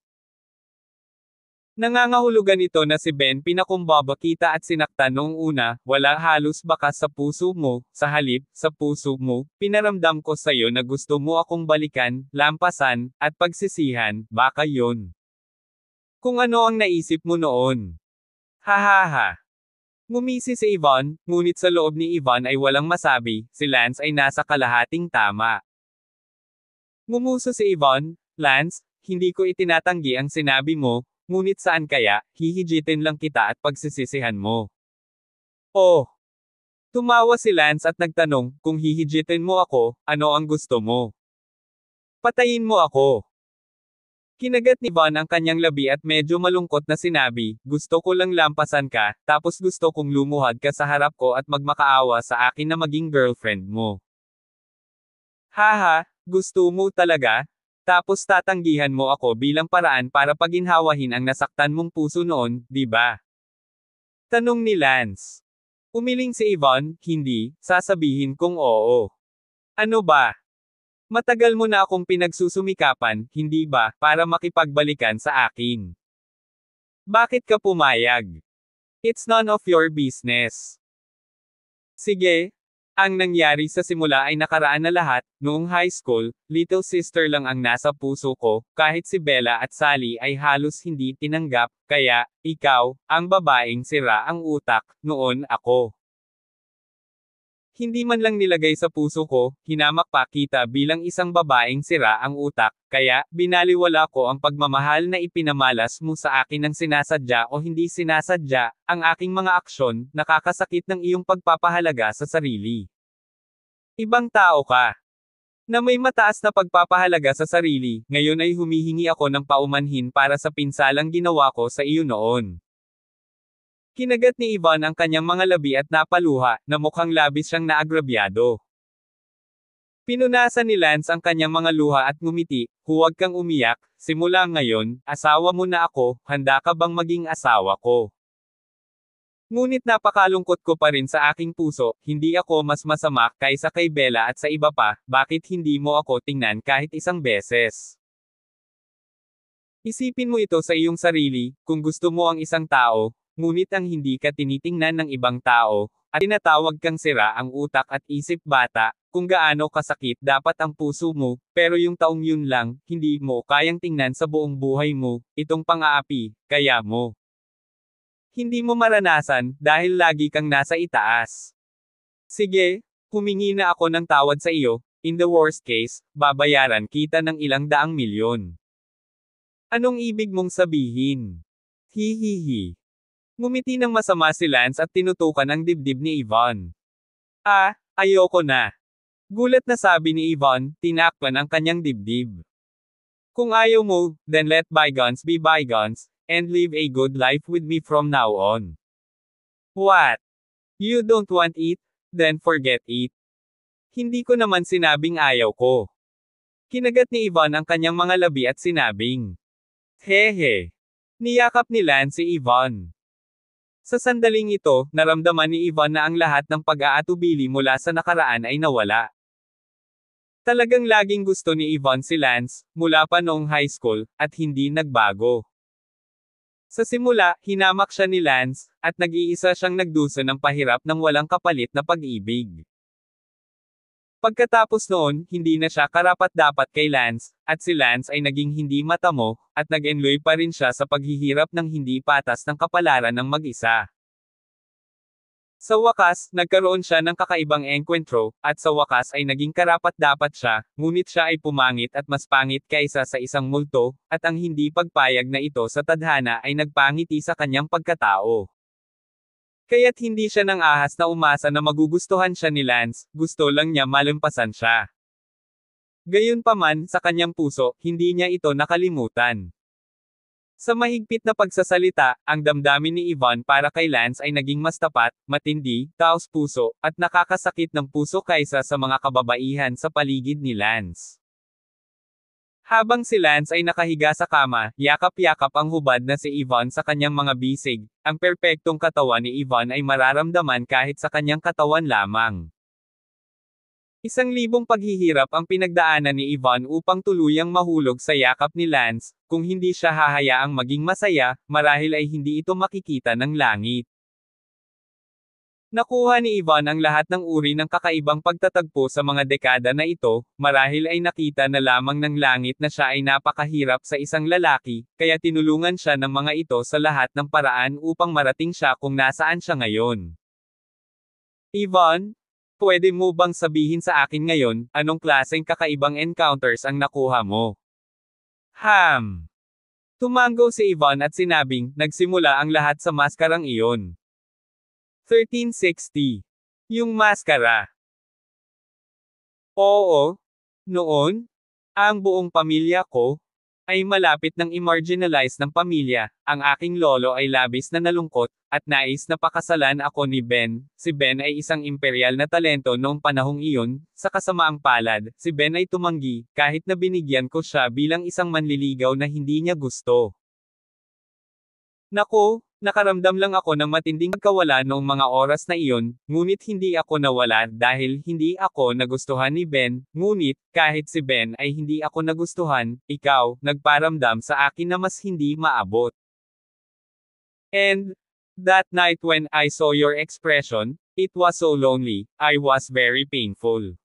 Nangangahulugan ito na si Ben pinakumbaba kita at sinaktan noong una, wala halos bakas sa puso mo, sa halip, sa puso mo, pinaramdam ko sa'yo na gusto mo akong balikan, lampasan, at pagsisihan, baka yon. Kung ano ang naisip mo noon. Hahaha. Ngumisi si Yvonne, ngunit sa loob ni Yvonne ay walang masabi, si Lance ay nasa kalahating tama. Ngumuso si Yvonne, Lance, hindi ko itinatanggi ang sinabi mo, ngunit saan kaya, hihijitin lang kita at pagsisisihan mo. Oh! Tumawa si Lance at nagtanong, kung hihijitin mo ako, ano ang gusto mo? Patayin mo ako. Kinagat ni Von ang kanyang labi at medyo malungkot na sinabi, gusto ko lang lampasan ka, tapos gusto kong lumuhad ka sa harap ko at magmakaawa sa akin na maging girlfriend mo. Haha, gusto mo talaga? Tapos tatanggihan mo ako bilang paraan para paginhawahin ang nasaktan mong puso noon, di ba? Tanong ni Lance. Umiling si Yvonne, hindi, sasabihin kong oo. Ano ba? Matagal mo na akong pinagsusumikapan, hindi ba, para makipagbalikan sa akin? Bakit ka pumayag? It's none of your business. Sige. Ang nangyari sa simula ay nakaraan na lahat, noong high school, little sister lang ang nasa puso ko, kahit si Bella at Sally ay halos hindi tinanggap, kaya, ikaw, ang babaeng sira ang utak, noon ako. Hindi man lang nilagay sa puso ko, hinamak pa kita bilang isang babaeng sira ang utak, kaya, binaliwala ko ang pagmamahal na ipinamalas mo sa akin ng sinasadya o hindi sinasadya, ang aking mga aksyon, nakakasakit ng iyong pagpapahalaga sa sarili. Ibang tao ka. Na may mataas na pagpapahalaga sa sarili, ngayon ay humihingi ako ng paumanhin para sa pinsalang ginawa ko sa iyo noon. Kinagat ni Yvonne ang kanyang mga labi at napaluha, na mukhang labis siyang naagrabyado. Pinunasan ni Lance ang kanyang mga luha at ngumiti, huwag kang umiyak, simula ngayon, asawa mo na ako, handa ka bang maging asawa ko? Ngunit napakalungkot ko pa rin sa aking puso, hindi ako mas masama kaysa kay Bella at sa iba pa, bakit hindi mo ako tingnan kahit isang beses? Isipin mo ito sa iyong sarili, kung gusto mo ang isang tao, ngunit ang hindi ka tinitingnan ng ibang tao, at tinatawag kang sira ang utak at isip bata, kung gaano kasakit dapat ang puso mo, pero yung taong yun lang, hindi mo kayang tingnan sa buong buhay mo, itong pang-aapi, kaya mo. Hindi mo maranasan, dahil lagi kang nasa itaas. Sige, humingi na ako ng tawad sa iyo, in the worst case, babayaran kita ng ilang daang milyon. Anong ibig mong sabihin? Hihihi. Ngumiti ng masama si Lance at tinutukan ang dibdib ni Yvonne. Ayoko na. Gulat na sabi ni Yvonne, tinakpan ang kanyang dibdib. Kung ayaw mo, then let bygones be bygones, and live a good life with me from now on. What? You don't want it? Then forget it. Hindi ko naman sinabing ayaw ko. Kinagat ni Yvonne ang kanyang mga labi at sinabing, hehe. Niyakap ni Lance si Yvonne. Sa sandaling ito, naramdaman ni Yvonne na ang lahat ng pag-aatubili mula sa nakaraan ay nawala. Talagang laging gusto ni Yvonne si Lance, mula pa noong high school, at hindi nagbago. Sa simula, hinamak siya ni Lance, at nag-iisa siyang nagdusa ng pahirap ng walang kapalit na pag-ibig. Pagkatapos noon, hindi na siya karapat-dapat kay Lance, at si Lance ay naging hindi matamo, at nag-enjoy pa rin siya sa paghihirap ng hindi patas ng kapalaran ng mag-isa. Sa wakas, nagkaroon siya ng kakaibang engkwentro, at sa wakas ay naging karapat-dapat siya, ngunit siya ay pumangit at mas pangit kaysa sa isang multo, at ang hindi pagpayag na ito sa tadhana ay nagpangiti sa kanyang pagkatao. Kaya't hindi siya nang ahas na umasa na magugustuhan siya ni Lance, gusto lang niya malampasan siya. Gayunpaman, sa kanyang puso, hindi niya ito nakalimutan. Sa mahigpit na pagsasalita, ang damdamin ni Yvonne para kay Lance ay naging mas tapat, matindi, taos-puso, at nakakasakit ng puso kaysa sa mga kababaihan sa paligid ni Lance. Habang si Lance ay nakahiga sa kama, yakap-yakap ang hubad na si Yvonne sa kanyang mga bisig, ang perpektong katawan ni Yvonne ay mararamdaman kahit sa kanyang katawan lamang. 1,000 paghihirap ang pinagdaanan ni Yvonne upang tuluyang mahulog sa yakap ni Lance, kung hindi siya hahayaang maging masaya, marahil ay hindi ito makikita ng langit. Nakuha ni Yvonne ang lahat ng uri ng kakaibang pagtatagpo sa mga dekada na ito, marahil ay nakita na lamang ng langit na siya ay napakahirap sa isang lalaki, kaya tinulungan siya ng mga ito sa lahat ng paraan upang marating siya kung nasaan siya ngayon. Yvonne, pwede mo bang sabihin sa akin ngayon, anong klaseng kakaibang encounters ang nakuha mo? Tumango si Yvonne at sinabing, nagsimula ang lahat sa maskarang iyon. 1360. Yung maskara. Oo. Noon, ang buong pamilya ko, ay malapit ng i-marginalize ng pamilya. Ang aking lolo ay labis na nalungkot, at nais na pakasalan ako ni Ben. Si Ben ay isang imperial na talento noong panahong iyon. Sa kasamaang palad, si Ben ay tumanggi, kahit na binigyan ko siya bilang isang manliligaw na hindi niya gusto. Naku, nakaramdam lang ako ng matinding pagkawala noong mga oras na iyon, ngunit hindi ako nawala dahil hindi ako nagustuhan ni Ben, ngunit, kahit si Ben ay hindi ako nagustuhan, ikaw, nagparamdam sa akin na mas hindi maabot. And, that night when I saw your expression, it was so lonely, I was very painful.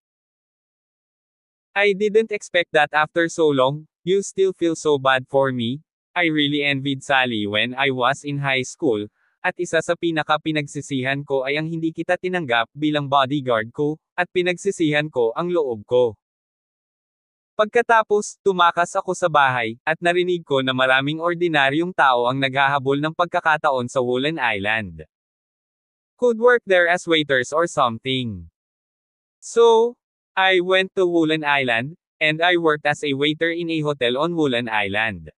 I didn't expect that after so long, you still feel so bad for me. I really envied Sally when I was in high school, at isa sa pinaka-pinagsisihan ko ay ang hindi kita tinanggap bilang bodyguard ko, at pinagsisihan ko ang loob ko. Pagkatapos, tumakas ako sa bahay, at narinig ko na maraming ordinaryong tao ang naghahabol ng pagkakataon sa Woolen Island. Could work there as waiters or something. So, I went to Woolen Island, and I worked as a waiter in a hotel on Woolen Island.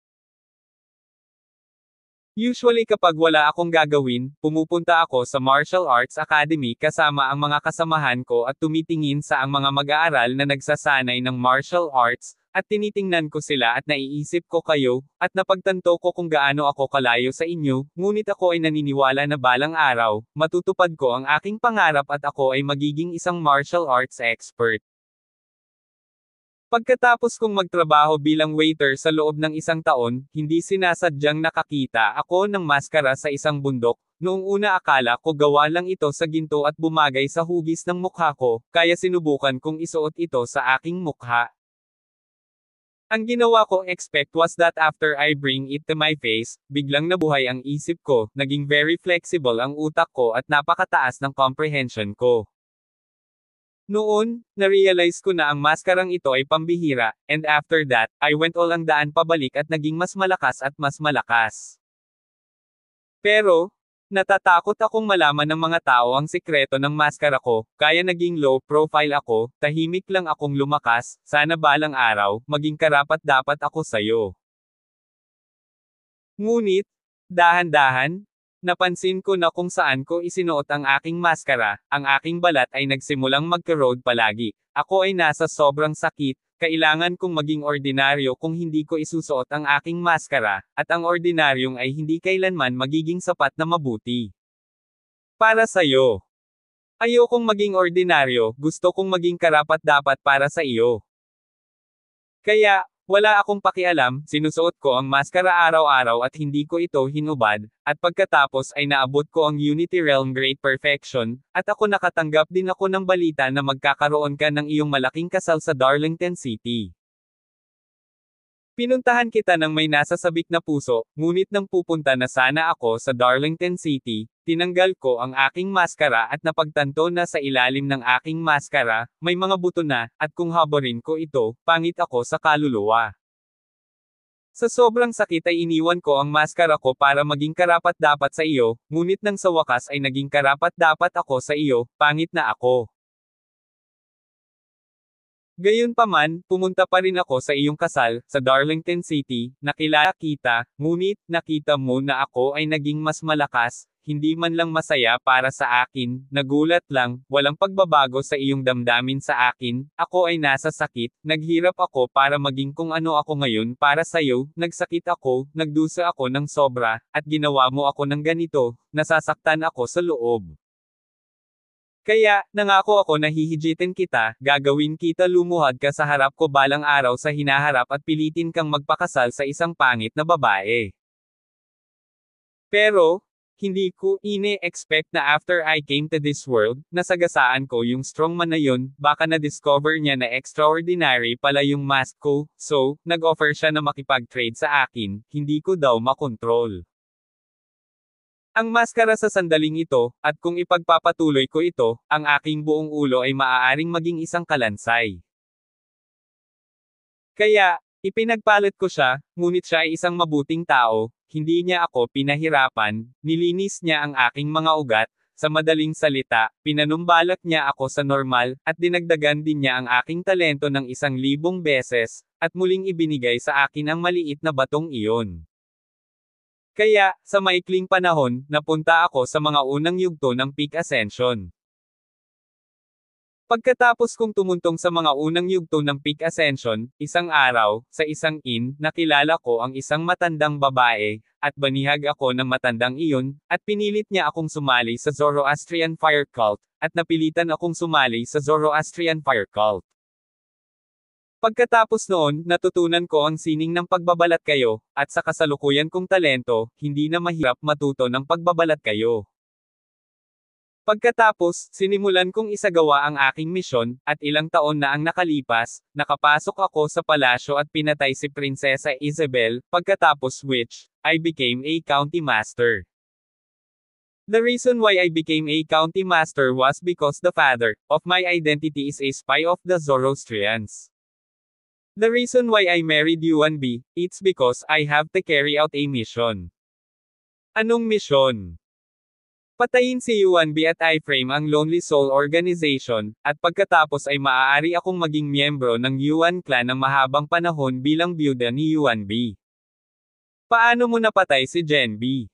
Usually kapag wala akong gagawin, pumupunta ako sa Martial Arts Academy kasama ang mga kasamahan ko at tumitingin sa ang mga mag-aaral na nagsasanay ng martial arts, at tinitingnan ko sila at naiisip ko kayo, at napagtanto ko kung gaano ako kalayo sa inyo, ngunit ako ay naniniwala na balang araw, matutupad ko ang aking pangarap at ako ay magiging isang martial arts expert. Pagkatapos kong magtrabaho bilang waiter sa loob ng 1 taon, hindi sinasadyang nakakita ako ng maskara sa isang bundok. Noong una akala ko gawa lang ito sa ginto at bumagay sa hugis ng mukha ko, kaya sinubukan kong isuot ito sa aking mukha. Ang ginawa ko expect was that after I bring it to my face, biglang nabuhay ang isip ko, naging very flexible ang utak ko at napakataas ng comprehension ko. Noon, na-realize ko na ang maskarang ito ay pambihira, and after that, I went all ang daan pabalik at naging mas malakas at mas malakas. Pero, natatakot akong malaman ng mga tao ang sikreto ng maskara ko, kaya naging low profile ako, tahimik lang akong lumakas, sana balang araw, maging karapat-dapat ako sa'yo. Ngunit, dahan-dahan, napansin ko na kung saan ko isinuot ang aking maskara, ang aking balat ay nagsimulang magka-road palagi. Ako ay nasa sobrang sakit, kailangan kong maging ordinaryo kung hindi ko isusuot ang aking maskara, at ang ordinaryong ay hindi kailanman magiging sapat na mabuti. Para sa'yo. Ayokong maging ordinaryo, gusto kong maging karapat-dapat para sa iyo. Kaya, wala akong pakialam, sinusuot ko ang maskara araw-araw at hindi ko ito hinubad, at pagkatapos ay naabot ko ang Unity Realm Great Perfection, at ako nakatanggap din ako ng balita na magkakaroon ka ng iyong malaking kasal sa Darlington City. Pinuntahan kita ng may nasasabik na puso, ngunit nang pupunta na sana ako sa Darlington City, tinanggal ko ang aking maskara at napagtanto na sa ilalim ng aking maskara, may mga buto na, at kung haborin ko ito, pangit ako sa kaluluwa. Sa sobrang sakit ay iniwan ko ang maskara ko para maging karapat-dapat sa iyo, ngunit nang sa wakas ay naging karapat-dapat ako sa iyo, pangit na ako. Gayunpaman, pumunta pa rin ako sa iyong kasal, sa Darlington City, nakilala kita, ngunit, nakita mo na ako ay naging mas malakas, hindi man lang masaya para sa akin, nagulat lang, walang pagbabago sa iyong damdamin sa akin, ako ay nasa sakit, naghirap ako para maging kung ano ako ngayon para sa'yo, nagsakit ako, nagdusa ako ng sobra, at ginawa mo ako ng ganito, nasasaktan ako sa loob. Kaya, nangako ako na hihijitin kita, gagawin kita lumuhad ka sa harap ko balang araw sa hinaharap at pilitin kang magpakasal sa isang pangit na babae. Pero, hindi ko ine-expect na after I came to this world, nasagasaan ko yung strongman na yun, baka na-discover niya na extraordinary pala yung mask ko, so, nag-offer siya na makipag-trade sa akin, hindi ko daw makontrol ang maskara sa sandaling ito, at kung ipagpapatuloy ko ito, ang aking buong ulo ay maaaring maging isang kalansay. Kaya, ipinagpalit ko siya, ngunit siya ay isang mabuting tao, hindi niya ako pinahirapan, nilinis niya ang aking mga ugat, sa madaling salita, pinanumbalak niya ako sa normal, at dinagdagan din niya ang aking talento ng 1,000 beses, at muling ibinigay sa akin ang maliit na batong iyon. Kaya, sa maikling panahon, napunta ako sa mga unang yugto ng peak ascension. Pagkatapos kong tumuntong sa mga unang yugto ng peak ascension, isang araw, sa isang inn, nakilala ko ang isang matandang babae, at banihag ako ng matandang iyon, at pinilit niya akong sumali sa Zoroastrian fire cult, at napilitan akong sumali sa Zoroastrian fire cult. Pagkatapos noon, natutunan ko ang sining ng pagbabalat kayo, at sa kasalukuyan kong talento, hindi na mahirap matuto ng pagbabalat kayo. Pagkatapos, sinimulan kong isagawa ang aking misyon, at ilang taon na ang nakalipas, nakapasok ako sa palasyo at pinatay si Prinsesa Isabel, pagkatapos which, I became a county master. The reason why I became a county master was because the father of my identity is a spy of the Zoroastrians. The reason why I married Yuan B, it's because I have to carry out a mission. Anong misyon? Patayin si Yuan B at I-frame ang Lonely Soul Organization, at pagkatapos ay maaari akong maging miyembro ng Yuan clan ng mahabang panahon bilang byuda ni Yuan B. Paano mo napatay si Gen B?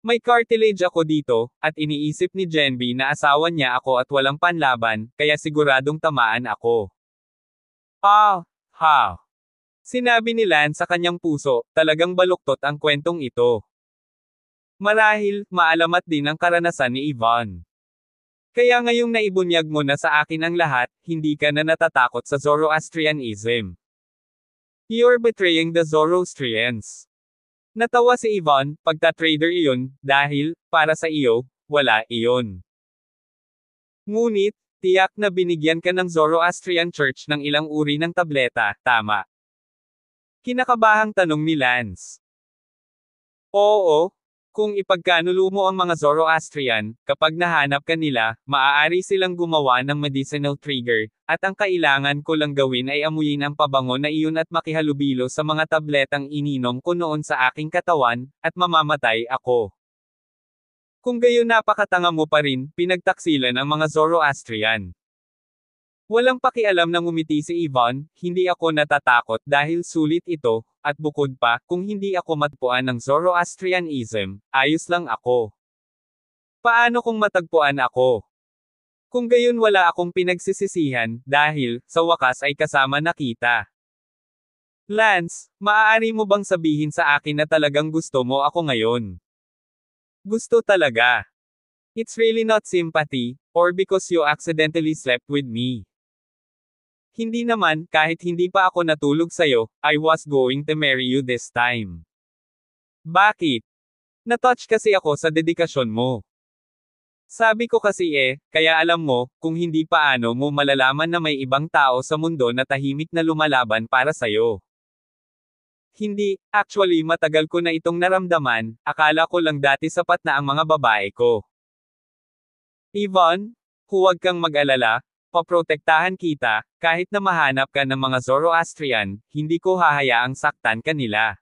May cartilage ako dito, at iniisip ni Gen B na asawa niya ako at walang panlaban, kaya siguradong tamaan ako. Ha. Sinabi ni Lan sa kanyang puso, talagang baluktot ang kwentong ito. Marahil, maalamat din ang karanasan ni Ivan. Kaya ngayong naibunyag mo na sa akin ang lahat, hindi ka na natatakot sa Zoroastrianism. You're betraying the Zoroastrians. Natawa si Ivan, pagta-trader iyon, dahil, para sa iyo, wala iyon. Ngunit, tiyak na binigyan ka ng Zoroastrian Church ng ilang uri ng tableta, tama? Kinakabahang tanong ni Lance. Oo, kung ipagkanulo mo ang mga Zoroastrian, kapag nahanap ka nila, maaari silang gumawa ng medicinal trigger, at ang kailangan ko lang gawin ay amuyin ang pabango na iyon at makihalubilo sa mga tabletang ininom ko noon sa aking katawan, at mamamatay ako. Kung gayon napakatanga mo pa rin, pinagtaksilan ang mga Zoroastrian. Walang pakialam nang umiti si Ivan, hindi ako natatakot dahil sulit ito, at bukod pa, kung hindi ako matagpuan ng Zoroastrianism, ayos lang ako. Paano kung matagpuan ako? Kung gayon wala akong pinagsisisihan, dahil, sa wakas ay kasama na kita. Lance, maaari mo bang sabihin sa akin na talagang gusto mo ako ngayon? Gusto talaga. It's really not sympathy, or because you accidentally slept with me. Hindi naman, kahit hindi pa ako natulog sa'yo, I was going to marry you this time. Bakit? Na-touch kasi ako sa dedikasyon mo. Sabi ko kasi kaya alam mo, kung hindi paano mo malalaman na may ibang tao sa mundo na tahimik na lumalaban para sa'yo. Hindi, actually matagal ko na itong naramdaman, akala ko lang dati sapat na ang mga babae ko. Ivan, huwag kang mag-alala, paprotektahan kita, kahit na mahanap ka ng mga Zoroastrian, hindi ko hahayaang saktan kanila.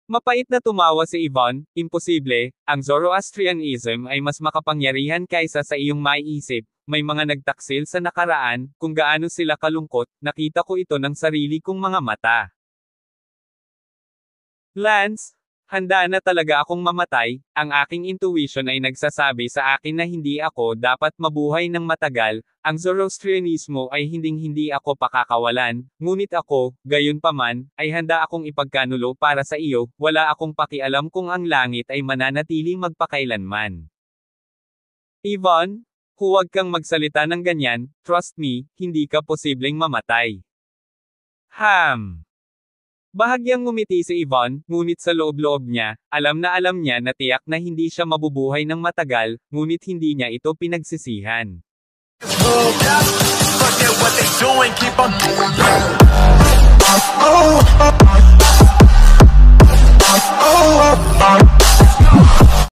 Mapait na tumawa si Ivan, imposible, ang Zoroastrianism ay mas makapangyarihan kaysa sa iyong maiisip, may mga nagtaksil sa nakaraan, kung gaano sila kalungkot, nakita ko ito ng sarili kong mga mata. Lance, handa na talaga akong mamatay, ang aking intuition ay nagsasabi sa akin na hindi ako dapat mabuhay ng matagal, ang Zoroastrianismo ay hinding-hindi ako pakakawalan, ngunit ako, gayunpaman, ay handa akong ipagkanulo para sa iyo, wala akong pakialam kung ang langit ay mananatiling magpakailanman. Yvonne, huwag kang magsalita ng ganyan, trust me, hindi ka posibleng mamatay. Bahagyang ngumiti si Yvonne, ngunit sa loob-loob niya, alam niya na tiyak na hindi siya mabubuhay ng matagal, ngunit hindi niya ito pinagsisihan. Oh,